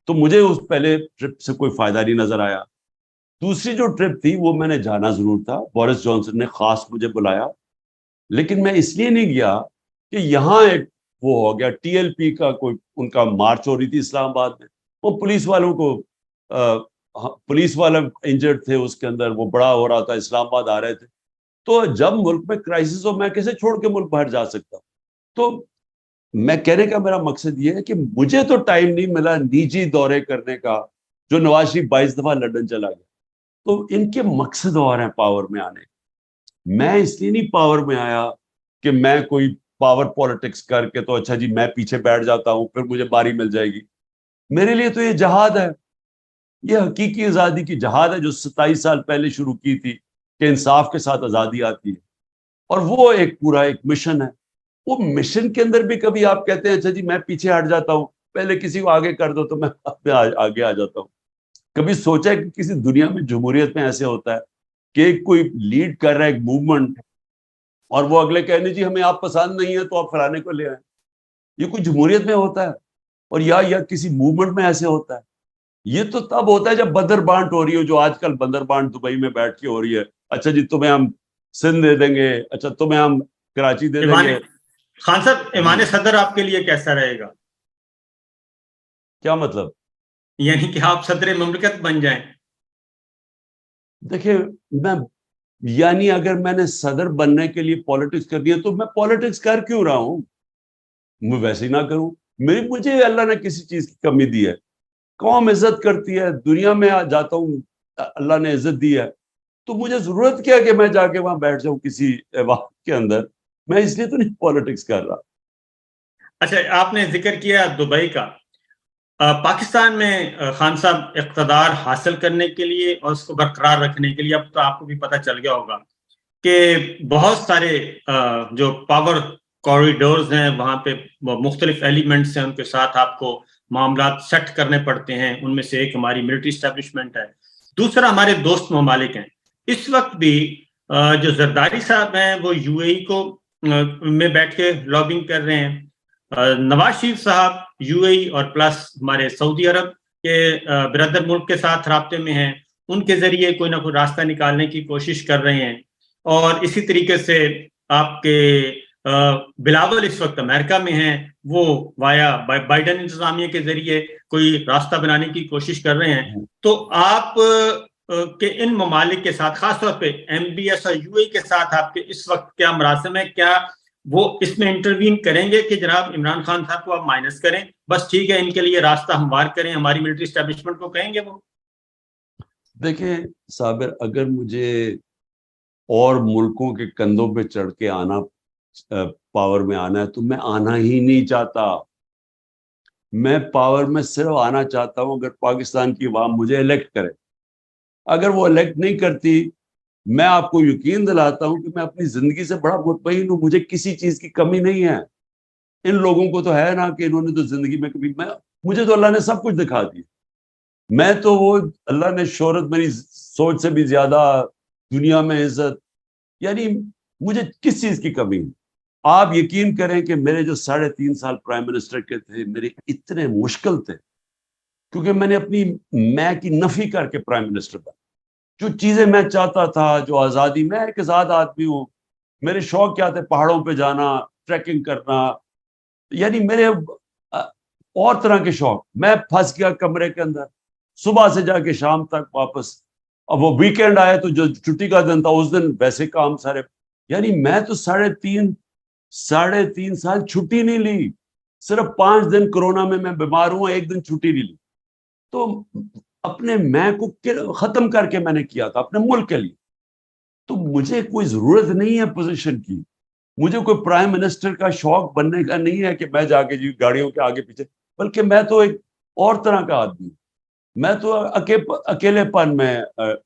تو مجھے اس پہلے ٹرپ سے کوئی فائدہ نہیں نظر آیا. دوسری جو ٹرپ تھی وہ میں نے جانا ضرور تھا, بورس جانسن نے خاص مجھے بلایا, لیکن میں اس لیے نہیں گیا کہ یہاں ایک وہ ہو گیا ٹی ایل پی کا کوئی ان کا مارچ ہو رہی تھی اسلام آباد میں, وہ پولیس والوں کو پولیس والے انجرڈ تھے اس کے اندر, وہ بڑا ہو رہا تھا, اسلام آباد آ رہے تھے. تو جب ملک میں کرائسس ہو میں کیسے چھوڑ کے ملک باہر جا سکتا ہوں. تو میں کہنے کا میرا مقصد یہ ہے کہ مجھے تو ٹائم نہیں ملا نجی دورے کرنے کا, جو نواز شریف 22 دفعہ لندن چلا گیا, تو ان کے مقصد اور ہیں پاور میں آنے. میں اس لیے نہیں پاور میں آیا کہ میں کوئی پاور پالیٹکس کر کے تو اچھا جی میں پیچھے بیٹھ جاتا ہوں پھر مجھے باری مل جائے گی. میرے لیے تو یہ جہاد ہے, یہ حقیقی آزادی کی جہاد ہے جو 27 سال پہلے شروع کی تھی کہ انصاف کے ساتھ آزادی آتی ہے, اور وہ ایک پورا ایک مشن ہے. وہ مشن کے اندر بھی کبھی آپ کہتے ہیں اچھا جی میں پیچھے ہٹ جاتا ہوں, پہلے کسی کو آگے کر دو تو میں آگے آ جاتا ہوں. کبھی سوچا ہے کہ کسی دنیا میں جمہوریت میں ایسے ہوتا ہے کہ کوئی لیڈ کر رہا ہے ایک موومنٹ اور وہ اگلے کہنے جی ہمیں آپ پسند نہیں ہے تو آپ فلانے کو لے آئیں؟ یہ کوئی جمہوریت میں ہوتا ہے؟ اور یا کسی موومنٹ میں ایسے ہوتا ہے؟ یہ تو تب ہوتا ہے جب بندر بانٹ ہو رہی ہو, جو آج کل بندر بانٹ دبئی میں بیٹھ کے ہو رہی ہے. اچھا جی تمہیں ہم سندھ دے دیں گے, اچھا تمہیں ہم کراچی دے دیں گے. خان صاحب ایمان جی صدر آپ کے لیے کیسا رہے گا؟ کیا مطلب؟ یعنی کہ آپ صدر مملکت بن جائیں؟ دیکھیں میں یعنی اگر میں نے صدر بننے کے لیے پالیٹکس کرنی ہے تو میں پالیٹکس کر کیوں رہا ہوں؟ میں ویسے ہی نہ کروں. مجھے اللہ نے کسی چیز کی کمی دی ہے, قوم عزت کرتی ہے, دنیا میں جاتا ہوں اللہ نے عزت دی ہے, تو مجھے ضرورت کیا کہ میں جا کے وہاں بیٹھ جاؤں کسی ایوان کے اندر؟ میں اس لیے تو نہیں پالیٹکس کر رہا. اچھا آپ نے ذکر کیا دبئی کا. پاکستان میں خان صاحب اقتدار حاصل کرنے کے لیے اور اس کو برقرار رکھنے کے لیے اب تو آپ کو بھی پتہ چل گیا ہوگا کہ بہت سارے جو پاور کوریڈورز ہیں وہاں پہ مختلف ایلیمنٹس ہیں, ان کے ساتھ آپ کو معاملات سیٹ کرنے پڑتے ہیں. ان میں سے ایک ہماری ملٹری اسٹیبلشمنٹ ہے, دوسرا ہمارے دوست ممالک ہیں. اس وقت بھی جو زرداری صاحب ہیں وہ یو اے ای کو میں بیٹھ کے لابنگ کر رہے ہیں. نواز شریف صاحب یو اے ای اور پلس ہمارے سعودی عرب کے برادر ملک کے ساتھ رابطے میں ہیں, ان کے ذریعے کوئی نہ کوئی راستہ نکالنے کی کوشش کر رہے ہیں. اور اسی طریقے سے آپ کے بلاول اس وقت امریکہ میں ہیں, وہ وایا بائیڈن انتظامیہ کے ذریعے کوئی راستہ بنانے کی کوشش کر رہے ہیں. تو آپ کہ ان ممالک کے ساتھ خاص طور پہ ایم بی ایس اور یو اے کے ساتھ آپ کے اس وقت کیا مراسم ہے؟ کیا وہ اس میں انٹروین کریں گے کہ جناب عمران خان صاحب کو آپ مائنس کریں, بس ٹھیک ہے ان کے لیے راستہ ہموار کریں, ہماری ملٹری اسٹیبلشمنٹ کو کہیں گے وہ؟ دیکھیں صابر, اگر مجھے اور ملکوں کے کندھوں پہ چڑھ کے آنا پاور میں آنا ہے تو میں آنا ہی نہیں چاہتا. میں پاور میں صرف آنا چاہتا ہوں اگر پاکستان کی عوام مجھے الیکٹ کرے. اگر وہ الیکٹ نہیں کرتی, میں آپ کو یقین دلاتا ہوں کہ میں اپنی زندگی سے بڑا مطمئن ہوں, مجھے کسی چیز کی کمی نہیں ہے. ان لوگوں کو تو ہے نا کہ انہوں نے تو زندگی میں کبھی, مجھے تو اللہ نے سب کچھ دکھا دیا. میں تو وہ اللہ نے شہرت میری سوچ سے بھی زیادہ, دنیا میں عزت, یعنی مجھے کس چیز کی کمی ہے؟ آپ یقین کریں کہ میرے جو 3.5 سال پرائم منسٹر کے تھے میرے اتنے مشکل تھے, کیونکہ میں نے اپنی میں کی نفی کر کے پرائم منسٹر بنا. جو چیزیں میں چاہتا تھا, جو آزادی, میں ایک آزاد آدمی ہوں, میرے شوق کیا تھے, پہاڑوں پہ جانا, ٹریکنگ کرنا, یعنی میرے اور طرح کے شوق. میں پھنس گیا کمرے کے اندر, صبح سے جا کے شام تک واپس. اب وہ ویکینڈ آئے تو جو چھٹی کا دن تھا اس دن ویسے کام سارے. یعنی میں تو 3.5 سال چھٹی نہیں لی, صرف 5 دن کورونا میں بیمار ہوں, 1 دن چھٹی نہیں لی. تو اپنے میں کو ختم کر کے میں نے کیا تھا اپنے ملک کے لیے. تو مجھے کوئی ضرورت نہیں ہے پوزیشن کی, مجھے کوئی پرائم منسٹر کا شوق بننے کا نہیں ہے کہ میں جا کے جی گاڑیوں کے آگے پیچھے، بلکہ میں تو ایک اور طرح کا آدمی ہوں. میں تو اکیلے پن میں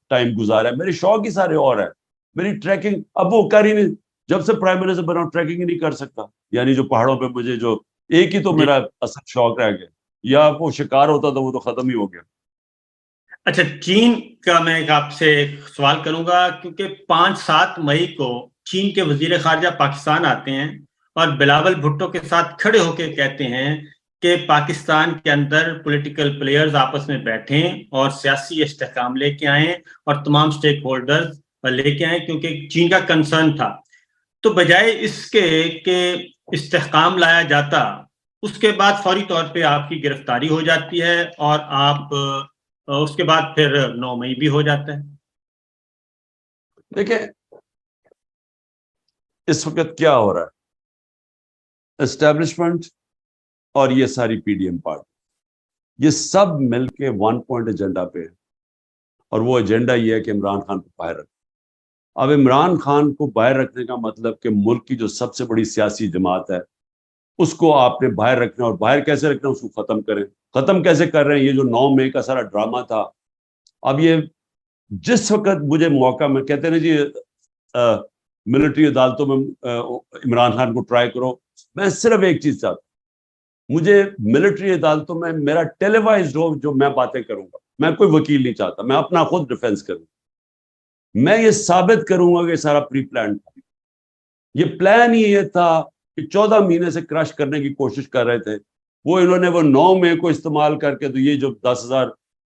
ٹائم گزارا ہے، میرے شوق ہی سارے اور ہیں. میری ٹریکنگ اب وہ کر ہی نہیں، جب سے پرائم منسٹر بنا ہوں ٹریکنگ ہی نہیں کر سکتا. یعنی جو پہاڑوں پہ مجھے جو ایک ہی تو جی. میرا اصل شوق رہ گیا، یا وہ شکار ہوتا تھا وہ تو ختم ہی ہو گیا. اچھا، چین کا میں آپ سے ایک سوال کروں گا، کیونکہ 5-7 مئی کو چین کے وزیر خارجہ پاکستان آتے ہیں اور بلاول بھٹو کے ساتھ کھڑے ہو کے کہتے ہیں کہ پاکستان کے اندر پولیٹیکل پلیئرز آپس میں بیٹھیں اور سیاسی استحکام لے کے آئیں اور تمام سٹیک ہولڈرز لے کے آئیں، کیونکہ چین کا کنسرن تھا. تو بجائے اس کے کہ استحکام لایا جاتا، اس کے بعد فوری طور پہ آپ کی گرفتاری ہو جاتی ہے اور آپ اس کے بعد پھر 9 مئی بھی ہو جاتا ہے. دیکھیں اس وقت کیا ہو رہا ہے، اسٹیبلشمنٹ اور یہ ساری پی ڈی ایم پارٹی یہ سب مل کے 1 پوائنٹ ایجنڈا پہ ہے، اور وہ ایجنڈا یہ ہے کہ عمران خان کو باہر رکھنا. اب عمران خان کو باہر رکھنے کا مطلب کہ ملک کی جو سب سے بڑی سیاسی جماعت ہے اس کو آپ نے باہر رکھنا، اور باہر کیسے رکھنا، اس کو ختم کریں. ختم کیسے کر رہے ہیں؟ یہ جو 9 مئی کا سارا ڈرامہ تھا، اب یہ جس وقت مجھے موقع میں کہتے ہیں جی ملٹری عدالتوں میں عمران خان کو ٹرائی کرو، میں صرف ایک چیز چاہتا ہوں، مجھے ملٹری عدالتوں میں میرا ٹیلی وائزڈ ہو جو میں باتیں کروں گا. میں کوئی وکیل نہیں چاہتا، میں اپنا خود ڈیفینس کروں. میں یہ ثابت کروں گا کہ سارا پری پلان تھا. یہ پلان ہی یہ تھا کہ 14 مہینے سے کرش کرنے کی کوشش کر رہے تھے وہ، انہوں نے وہ 9 مئی کو استعمال کر کے تو یہ جو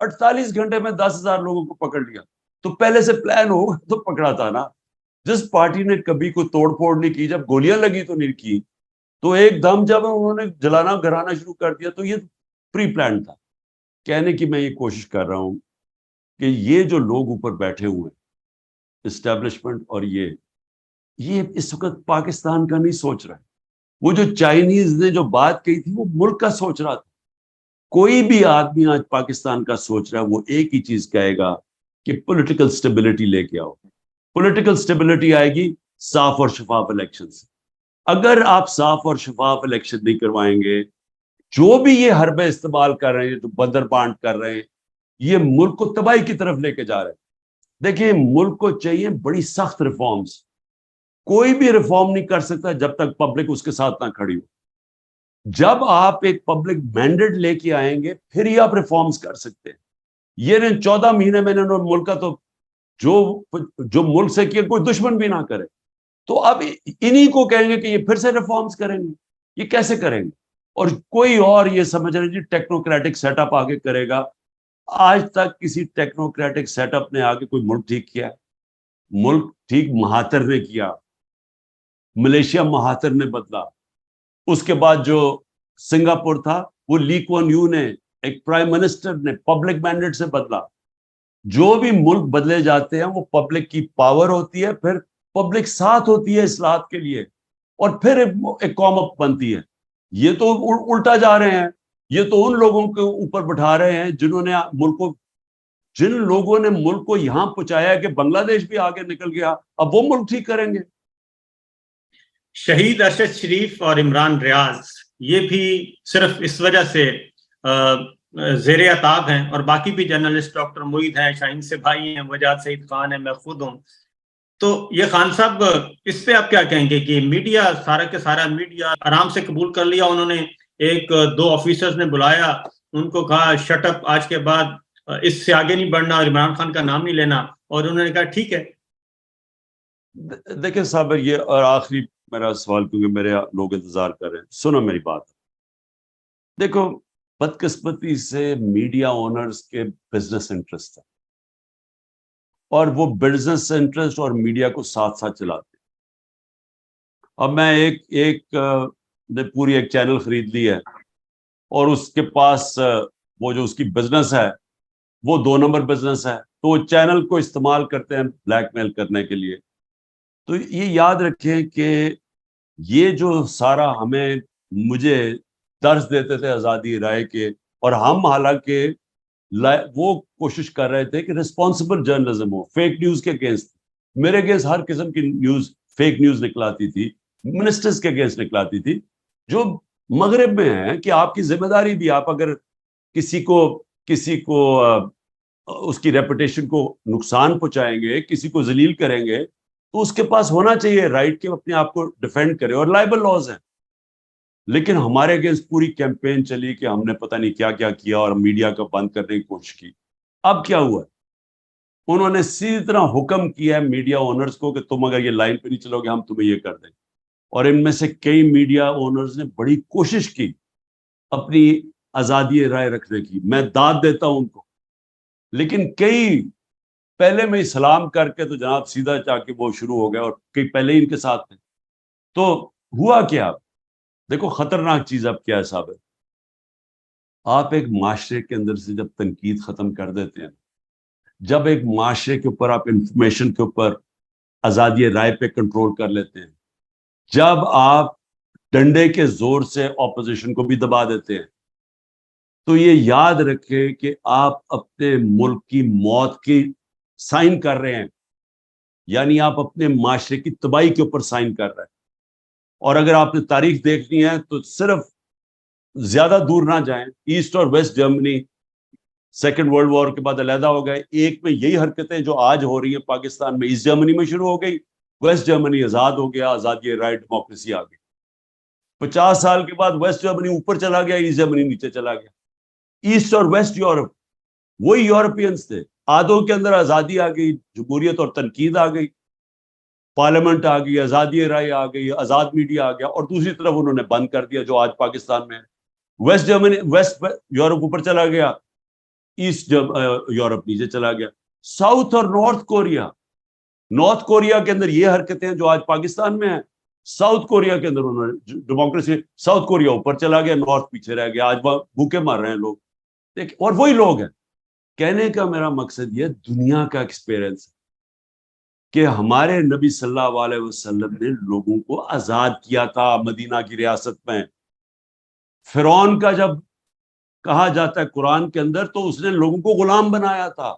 48 گھنٹے میں 10,000 لوگوں کو پکڑ لیا. تو پہلے سے پلان ہوگا تو پکڑا تھا نا. جس پارٹی نے کبھی کوئی توڑ پھوڑ نہیں کی، جب گولیاں لگی تو نہیں کی، تو ایک دم جب انہوں نے جلانا گھرانا شروع کر دیا تو یہ پری پلان تھا. کہنے کی میں یہ کوشش کر رہا ہوں کہ یہ جو لوگ اوپر بیٹھے ہوئے اسٹیبلشمنٹ، اور یہ اس وقت پاکستان کا نہیں سوچ رہا ہے. وہ جو چائنیز نے جو بات کہی تھی وہ ملک کا سوچ رہا تھا. کوئی بھی آدمی آج پاکستان کا سوچ رہا ہے وہ ایک ہی چیز کہے گا کہ پولیٹیکل سٹیبلٹی لے کے آؤ. پولیٹیکل سٹیبلٹی آئے گی صاف اور شفاف الیکشن سے. اگر آپ صاف اور شفاف الیکشن نہیں کروائیں گے، جو بھی یہ حربے استعمال کر رہے ہیں، جو بندر بانٹ کر رہے ہیں، یہ ملک کو تباہی کی طرف لے کے جا رہے ہیں. دیکھیں ملک کو چاہیے بڑی سخت ریفارمز. کوئی بھی ریفارم نہیں کر سکتا جب تک پبلک اس کے ساتھ نہ کھڑی ہو. جب آپ ایک پبلک مینڈیٹ لے کے آئیں گے پھر ہی آپ ریفارمز کر سکتے ہیں. یہ 14 مہینے میں انہوں نے ملک کا تو جو ملک سے کیا کوئی دشمن بھی نہ کرے، تو اب انہی کو کہیں گے کہ یہ پھر سے ریفارمز کریں گے. یہ کیسے کریں گے؟ اور کوئی اور یہ سمجھ رہے جی ٹیکنوکریٹک سیٹ اپ آگے کرے گا. آج تک کسی ٹیکنوکریٹک سیٹ اپ نے آگے کوئی ملک ٹھیک کیا؟ ملک ٹھیک مہاتر نے کیا، ملیشیا مہاتر نے بدلا. اس کے بعد جو سنگاپور تھا وہ لی کوان یو نے، ایک پرائم منسٹر نے پبلک مینڈیٹ سے بدلا. جو بھی ملک بدلے جاتے ہیں وہ پبلک کی پاور ہوتی ہے، پھر پبلک ساتھ ہوتی ہے اصلاحات کے لیے، اور پھر ایک قوم بنتی ہے. یہ تو الٹا جا رہے ہیں. یہ تو ان لوگوں کے اوپر بٹھا رہے ہیں جن لوگوں نے ملک کو یہاں پہنچایا کہ بنگلہ دیش بھی آگے نکل گیا، اب وہ ملک ٹھیک کریں گے. شہید ارشد شریف اور عمران ریاض یہ بھی صرف اس وجہ سے زیر عتاب ہیں، اور باقی بھی جرنلسٹ ڈاکٹر معید ہیں، شاہین سے بھائی ہیں، وجاد سعید خان ہیں، میں خود ہوں. تو یہ خان صاحب اس پہ آپ کیا کہیں گے کہ میڈیا سارا کے سارا میڈیا آرام سے قبول کر لیا؟ انہوں نے 1-2 آفیسرز نے بلایا، ان کو کہا شٹ اپ، آج کے بعد اس سے آگے نہیں بڑھنا اور عمران خان کا نام نہیں لینا، اور انہوں نے کہا ٹھیک ہے. دیکھیں صاحب، یہ اور آخری میرا سوال، کیونکہ میرے لوگ انتظار کر رہے ہیں، سنو میری بات. دیکھو بدقسمتی سے میڈیا اونرز کے بزنس انٹرسٹ ہے، اور وہ بزنس انٹرسٹ اور میڈیا کو ساتھ ساتھ چلاتے ہیں. اب میں ایک نے پوری ایک چینل خرید لی ہے، اور اس کے پاس وہ جو اس کی بزنس ہے وہ 2 نمبر بزنس ہے، تو وہ چینل کو استعمال کرتے ہیں بلیک میل کرنے کے لیے. تو یہ یاد رکھیں کہ یہ جو سارا مجھے درس دیتے تھے آزادی رائے کے، اور ہم حالانکہ وہ کوشش کر رہے تھے کہ ریسپانسبل جرنلزم ہو، فیک نیوز کے اگینسٹ. میرے اگینسٹ ہر قسم کی نیوز، فیک نیوز نکلاتی تھی. منسٹرز کے اگینسٹ نکلاتی تھی جو مغرب میں ہیں کہ آپ کی ذمہ داری بھی, آپ اگر کسی کو اس کی ریپوٹیشن کو نقصان پہنچائیں گے, کسی کو ذلیل کریں گے, تو اس کے پاس ہونا چاہیے رائٹ کہ اپنے آپ کو ڈیفینڈ کرے, اور لائبل لاز ہیں. لیکن ہمارے اگینسٹ پوری کیمپین چلی کہ ہم نے پتہ نہیں کیا کیا کیا اور میڈیا کا بند کرنے کی کوشش کی. اب کیا ہوا, انہوں نے سیدھی طرح حکم کیا ہے میڈیا اونرز کو کہ تم اگر یہ لائن پہ نہیں چلو گے ہم تمہیں یہ کر دیں. اور ان میں سے کئی میڈیا اونرز نے بڑی کوشش کی اپنی آزادی رائے رکھنے کی, میں داد دیتا ہوں ان کو, لیکن کئی پہلے میں سلام کر کے تو جناب سیدھا جا کے وہ شروع ہو گیا, اور کئی پہلے ہی ان کے ساتھ تھے. تو ہوا کیا, دیکھو خطرناک چیز اب کیا ہے صاحب, آپ ایک معاشرے کے اندر سے جب تنقید ختم کر دیتے ہیں, جب ایک معاشرے کے اوپر آپ انفارمیشن کے اوپر آزادی رائے پہ کنٹرول کر لیتے ہیں, جب آپ ڈنڈے کے زور سے اپوزیشن کو بھی دبا دیتے ہیں, تو یہ یاد رکھیں کہ آپ اپنے ملک کی موت کی سائن کر رہے ہیں, یعنی آپ اپنے معاشرے کی تباہی کے اوپر سائن کر رہے ہیں. اور اگر آپ نے تاریخ دیکھنی ہے تو صرف زیادہ دور نہ جائیں, ایسٹ اور west Germany second world war کے بعد علیحدہ ہو گئے, ایک میں یہی حرکتیں جو آج ہو رہی ہیں پاکستان میں ایسٹ جرمنی میں شروع ہو گئی, ویسٹ جرمنی آزاد ہو گیا, آزادی رائٹ ڈیموکریسی آ گئی. 50 سال کے بعد ویسٹ جرمنی اوپر چلا گیا, ایسٹ جرمنی نیچے چلا گیا. ایسٹ اور ویسٹ یورپ وہی یورپینز تھے, آدھوں کے اندر آزادی آ گئی, جمہوریت اور تنقید آ گئی, پارلیمنٹ آ گئی, آزادی رائے آ گئی, آزاد میڈیا آ گیا, اور دوسری طرف انہوں نے بند کر دیا جو آج پاکستان میں ہے. ویسٹ جرمنی ویسٹ یورپ اوپر چلا گیا, ایسٹ یورپ نیچے چلا گیا. ساؤتھ اور نارتھ کوریا کے اندر یہ حرکتیں جو آج پاکستان میں ہیں, ساؤتھ کوریا کے اندر انہوں نے ڈیموکریسی, ساؤتھ کوریا اوپر چلا گیا, نارتھ پیچھے رہ گیا, آج بھوکے مر رہے ہیں لوگ. اور وہی لوگ ہیں. کہنے کا میرا مقصد یہ دنیا کا ایکسپیرئنس ہے کہ ہمارے نبی صلی اللہ علیہ وسلم نے لوگوں کو آزاد کیا تھا مدینہ کی ریاست میں. فرعون کا جب کہا جاتا ہے قرآن کے اندر تو اس نے لوگوں کو غلام بنایا تھا.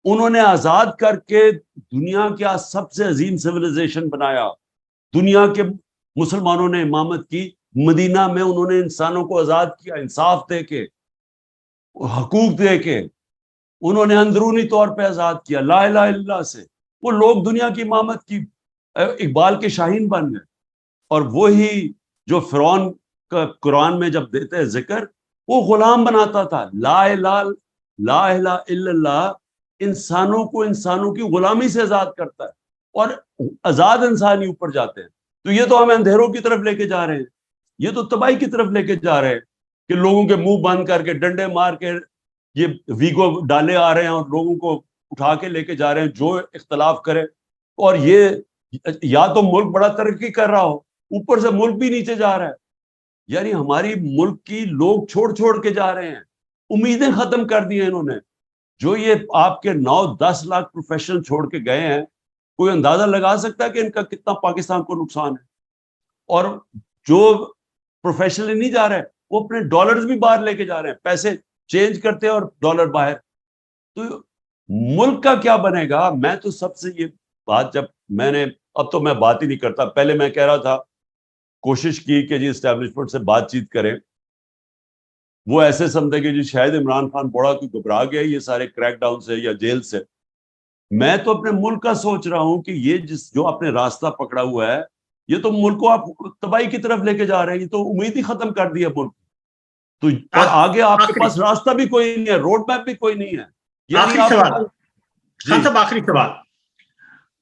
انہوں نے آزاد کر کے دنیا کا سب سے عظیم سویلائزیشن بنایا. دنیا کے مسلمانوں نے امامت کی, مدینہ میں انہوں نے انسانوں کو آزاد کیا, انصاف دے کے, حقوق دے کے, انہوں نے اندرونی طور پہ آزاد کیا لا الہ الا اللہ سے. وہ لوگ دنیا کی امامت کی, اقبال کے شاہین بن گئے. اور وہی جو فرعون کا قرآن میں جب دیتے ہیں ذکر, وہ غلام بناتا تھا. لا الہ الا اللہ انسانوں کی غلامی سے آزاد کرتا ہے, اور آزاد انسان ہی اوپر جاتے ہیں. تو یہ تو ہمیں اندھیروں کی طرف لے کے جا رہے ہیں, یہ تو تباہی کی طرف لے کے جا رہے ہیں کہ لوگوں کے منہ بند کر کے ڈنڈے مار کے یہ ویگو ڈالے آ رہے ہیں اور لوگوں کو اٹھا کے لے کے جا رہے ہیں جو اختلاف کرے. اور یہ یا تو ملک بڑا ترقی کر رہا ہو, اوپر سے ملک بھی نیچے جا رہا ہے. یعنی ہماری ملک کی لوگ چھوڑ کے جا رہے ہیں, امیدیں ختم کر دی ہیں انہوں نے. جو یہ آپ کے 9-10 لاکھ پروفیشنل چھوڑ کے گئے ہیں, کوئی اندازہ لگا سکتا ہے کہ ان کا کتنا پاکستان کو نقصان ہے. اور جو پروفیشنلی نہیں جا رہے وہ اپنے ڈالرز بھی باہر لے کے جا رہے ہیں, پیسے چینج کرتے ہیں اور ڈالر باہر. تو ملک کا کیا بنے گا؟ میں تو سب سے یہ بات, جب میں نے, اب تو میں بات ہی نہیں کرتا, پہلے میں کہہ رہا تھا, کوشش کی کہ جی اسٹیبلشمنٹ سے بات چیت کریں. وہ ایسے سمجھے کہ جی شاید عمران خان بڑا کوئی گھبرا گیا یہ سارے کریک ڈاؤن سے یا جیل سے. میں تو اپنے ملک کا سوچ رہا ہوں کہ یہ جو آپ نے راستہ پکڑا ہوا ہے, یہ تو ملک کو آپ تباہی کی طرف لے کے جا رہے ہیں. یہ تو امید ہی ختم کر دی ہے ملک. تو اور آگے آپ کے پاس راستہ بھی کوئی نہیں ہے, روڈ میپ بھی کوئی نہیں ہے. آخری سوال خان صاحب, آخری سوال.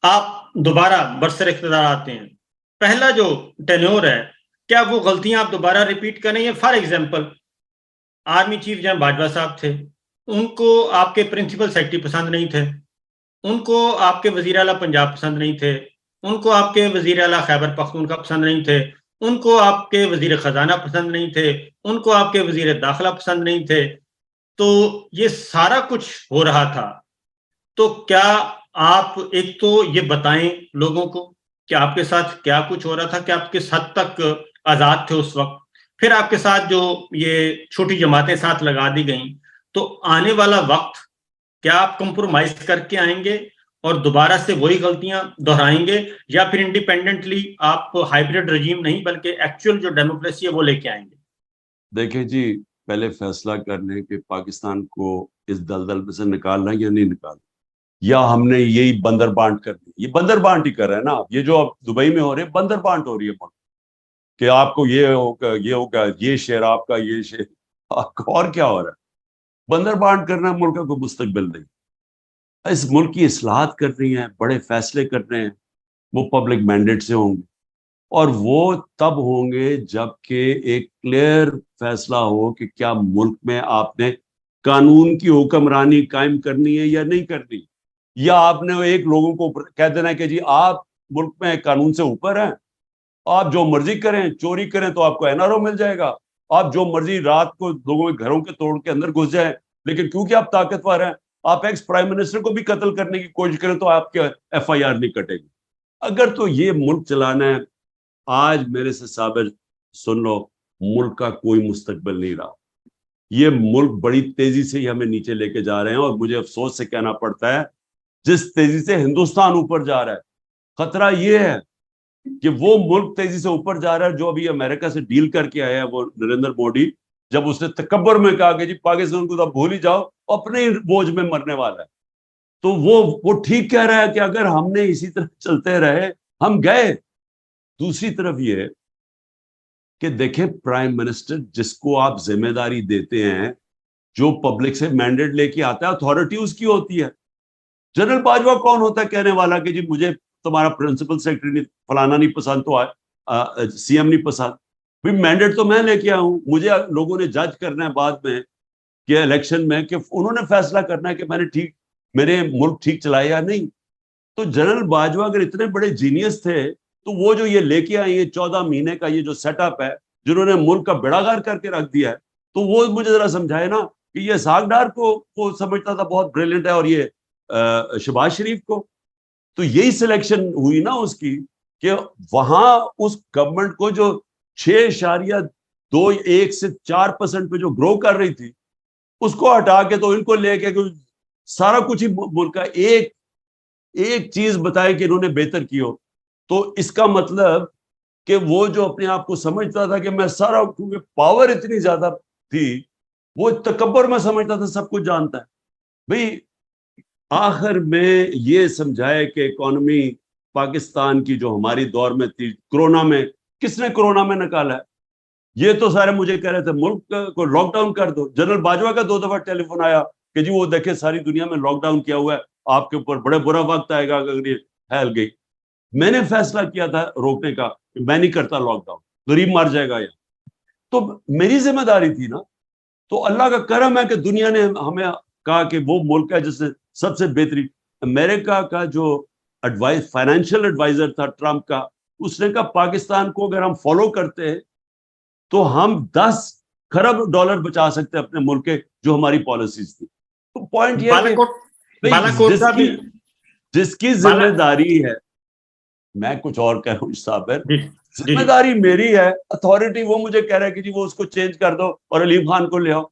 آپ دوبارہ برسر اقتدار آتے ہیں, پہلا جو ٹینیور ہے, کیا وہ غلطیاں آپ دوبارہ ریپیٹ کریں گے؟ فار ایگزامپل, آرمی چیف جناب باجوہ صاحب تھے, ان کو آپ کے پرنسپل سیکرٹری پسند نہیں تھے, ان کو آپ کے وزیر اعلیٰ پنجاب پسند نہیں تھے, ان کو آپ کے وزیر اعلیٰ خیبر پختونخوا پسند نہیں تھے, ان کو آپ کے وزیر خزانہ پسند نہیں تھے, ان کو آپ کے وزیر داخلہ پسند نہیں تھے. تو یہ سارا کچھ ہو رہا تھا, تو کیا آپ ایک تو یہ بتائیں لوگوں کو کہ آپ کے ساتھ کیا کچھ ہو رہا تھا, کہ آپ کس حد تک آزاد تھے اس وقت, پھر آپ کے ساتھ جو یہ چھوٹی جماعتیں ساتھ لگا دی گئیں, تو آنے والا وقت کیا آپ کمپرومائز کر کے آئیں گے, اور دوبارہ سے وہی غلطیاں دہرائیں گے، یا پھر انڈیپینڈنٹلی آپ ہائیبریڈ رجیم نہیں بلکہ ایکچوئل جو ڈیموکریسی ہے وہ لے کے آئیں گے؟ دیکھیں جی، پہلے فیصلہ کر لیں کہ پاکستان کو اس دلدل میں سے نکالنا یا نہیں نکالنا، یا ہم نے یہی بندر بانٹ کر دی. یہ بندر بانٹ ہی کر رہے ہیں نا. یہ جو اب دبئی میں ہو رہے ہیں بندر بانٹ ہو رہی ہے ملک، کہ آپ کو یہ ہوگا، یہ ہوگا، یہ شیئر آپ کا، یہ شیئر آپ کا. اور کیا ہو رہا ہے؟ بندر بانٹ کرنا. ملک کا کوئی مستقبل نہیں. اس ملک کی اصلاحات کر رہی ہیں، بڑے فیصلے کر رہے ہیں، وہ پبلک مینڈیٹ سے ہوں گے، اور وہ تب ہوں گے جب کہ ایک کلیئر فیصلہ ہو کہ کیا ملک میں آپ نے قانون کی حکمرانی قائم کرنی ہے یا نہیں کرنی، یا آپ نے ایک لوگوں کو کہہ دینا کہ جی آپ ملک میں قانون سے اوپر ہیں، آپ جو مرضی کریں، چوری کریں تو آپ کو این آر او مل جائے گا، آپ جو مرضی رات کو لوگوں کے گھروں کے توڑ کے اندر گھس جائیں، لیکن کیونکہ آپ طاقتور ہیں آپ ایکس پرائم منسٹر کو بھی قتل کرنے کی کوشش کریں تو آپ کے ایف آئی آر نہیں کٹے گی. اگر تو یہ ملک چلانا ہے، آج میرے سے صابر سن لو، ملک کا کوئی مستقبل نہیں رہا. یہ ملک بڑی تیزی سے ہی ہمیں نیچے لے کے جا رہے ہیں، اور مجھے افسوس سے کہنا پڑتا ہے جس تیزی سے ہندوستان اوپر جا رہا ہے، خطرہ یہ ہے کہ وہ ملک تیزی سے اوپر جا رہا ہے جو ابھی امریکہ سے ڈیل کر کے آیا ہے وہ نریندر مودی، جب اس نے تکبر میں کہا کہ جی پاکستان کو تو آپ بھول ہی جاؤ، اپنے ہی بوجھ میں مرنے والا ہے. تو وہ ٹھیک کہہ رہا ہے کہ اگر ہم نے اسی طرح چلتے رہے ہم گئے. دوسری طرف یہ کہ دیکھیں پرائم منسٹر جس کو آپ ذمہ داری دیتے ہیں، جو پبلک سے مینڈیٹ لے کے آتا ہے، اتھارٹی اس کی ہوتی ہے. جنرل باجوہ کون ہوتا ہے کہنے والا کہ جی مجھے تمہارا پرنسپل سیکرٹری نہیں فلانا نہیں پسند تو سی ایم نہیں پسند. بھائی مینڈیٹ تو میں لے کے آیا ہوں، مجھے لوگوں نے جج کرنا ہے بعد میں کہ الیکشن میں، کہ انہوں نے فیصلہ کرنا ہے کہ میں نے میرے ملک ٹھیک چلایا یا نہیں. تو جنرل باجوہ اگر اتنے بڑے جینیس تھے تو وہ جو یہ لے کے آئے یہ 14 مہینے کا یہ جو سیٹ اپ ہے، جنہوں نے ملک کا بیڑا غرق کر کے رکھ دیا ہے، تو وہ مجھے ذرا سمجھائے نا کہ یہ اسحاق ڈار کو سمجھتا تھا بہت بریلینٹ ہے، اور یہ شہباز شریف کو. تو یہی سلیکشن ہوئی نا اس کی، کہ وہاں اس گورنمنٹ کو جو 6.21 سے 4% پہ جو گرو کر رہی تھی، اس کو ہٹا کے تو ان کو لے کے سارا کچھ ہی ملک کا ایک چیز بتائے کہ انہوں نے بہتر کی ہو. تو اس کا مطلب کہ وہ جو اپنے آپ کو سمجھتا تھا کہ میں سارا، کیونکہ پاور اتنی زیادہ تھی، وہ تکبر میں سمجھتا تھا سب کچھ جانتا ہے. بھئی آخر میں یہ سمجھائے کہ اکانومی پاکستان کی جو ہماری دور میں تھی، کرونا میں کس نے کرونا میں نکالا ہے؟ یہ تو سارے مجھے کہہ رہے تھے ملک کو لاک ڈاؤن کر دو. جنرل باجوہ کا 2 دفعہ ٹیلی فون آیا کہ جی وہ دیکھیں ساری دنیا میں لاک ڈاؤن کیا ہوا ہے، آپ کے اوپر بڑے برا وقت آئے گا اگر یہ پھیل گئی. میں نے فیصلہ کیا تھا روکنے کا کہ میں نہیں کرتا لاک ڈاؤن، غریب مر جائے گا. تو میری ذمہ داری تھی نا. تو اللہ کا کرم ہے کہ دنیا نے ہمیں کہا کہ وہ ملک ہے جس نے سب سے بہترین. امریکہ کا جو فائنینشیل ایڈوائزر تھا ٹرمپ کا، اس نے کہا پاکستان کو اگر ہم فالو کرتے ہیں تو ہم 10 خرب ڈالر بچا سکتے ہیں اپنے ملک کے، جو ہماری پالیسیز تھی. تو پوائنٹ یہ ہے کہ جس کی ذمہ داری ہے، میں کچھ اور کہہ رہا ہوں صابر، ذمہ داری میری ہے، اتھارٹی وہ مجھے کہہ رہا ہے کہ جی وہ اس کو چینج کر دو اور علیم خان کو لے آؤ.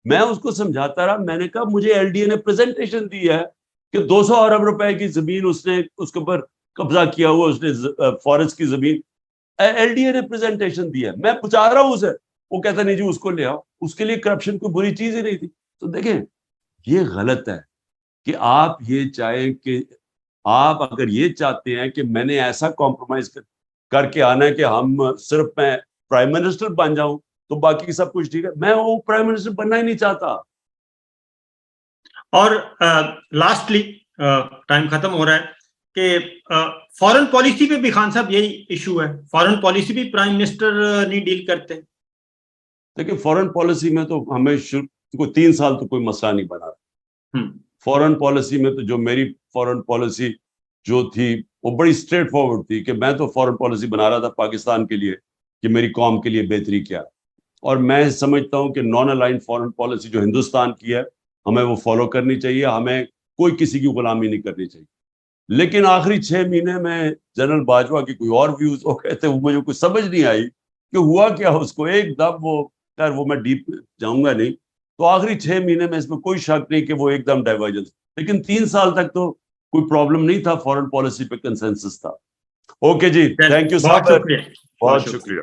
میں اس کو سمجھاتا رہا. میں نے کہا مجھے ایل ڈی اے نے پریزنٹیشن دی ہے کہ 200 ارب روپے کی زمین اس نے اس کے اوپر قبضہ کیا ہوا، اس نے فارسٹ کی زمین. ایل ڈی اے نے پریزنٹیشن دی ہے، میں پوچھا رہا ہوں اسے، وہ کہتا نہیں جی اس کو لے آؤ. اس کے لیے کرپشن کوئی بری چیز ہی نہیں تھی. تو دیکھیں یہ غلط ہے کہ آپ یہ چاہیں کہ آپ اگر یہ چاہتے ہیں کہ میں نے ایسا کمپرومائز کر کے آنا ہے کہ ہم صرف میں پرائم منسٹر بن جاؤں تو باقی سب کچھ ٹھیک ہے، میں وہ پرائم منسٹر بننا ہی نہیں چاہتا. اور لاسٹلی ٹائم ختم ہو رہا ہے کہ فارن پالیسی پہ بھی خان صاحب یہی ایشو ہے، فارن پالیسی بھی پرائم منسٹر نہیں ڈیل کرتے. دیکھیں فارن پالیسی میں تو ہمیں 3 سال تو کوئی مسئلہ نہیں بنا. فارن پالیسی میں تو جو میری فارن پالیسی جو تھی وہ بڑی اسٹریٹ فارورڈ تھی، کہ میں تو فارن پالیسی بنا رہا تھا پاکستان کے لیے کہ میری قوم کے لیے بہتری کیا. اور میں سمجھتا ہوں کہ نان الائنڈ فارن پالیسی جو ہندوستان کی ہے ہمیں وہ فالو کرنی چاہیے، ہمیں کوئی کسی کی غلامی نہیں کرنی چاہیے. لیکن آخری 6 مہینے میں جنرل باجوہ کی کوئی اور ویوز ہو گئے تھے، وہ مجھے کچھ سمجھ نہیں آئی کہ ہوا کیا اس کو ایک دم. وہ میں ڈیپ جاؤں گا نہیں. تو آخری 6 مہینے میں اس میں کوئی شک نہیں کہ وہ ایک دم ڈائیورجنس. لیکن 3 سال تک تو کوئی پرابلم نہیں تھا, فورن پالیسی پہ کنسنسس تھا. اوکے جی, تھینک یو بہت صاحب, شکریہ. بہت شکریہ.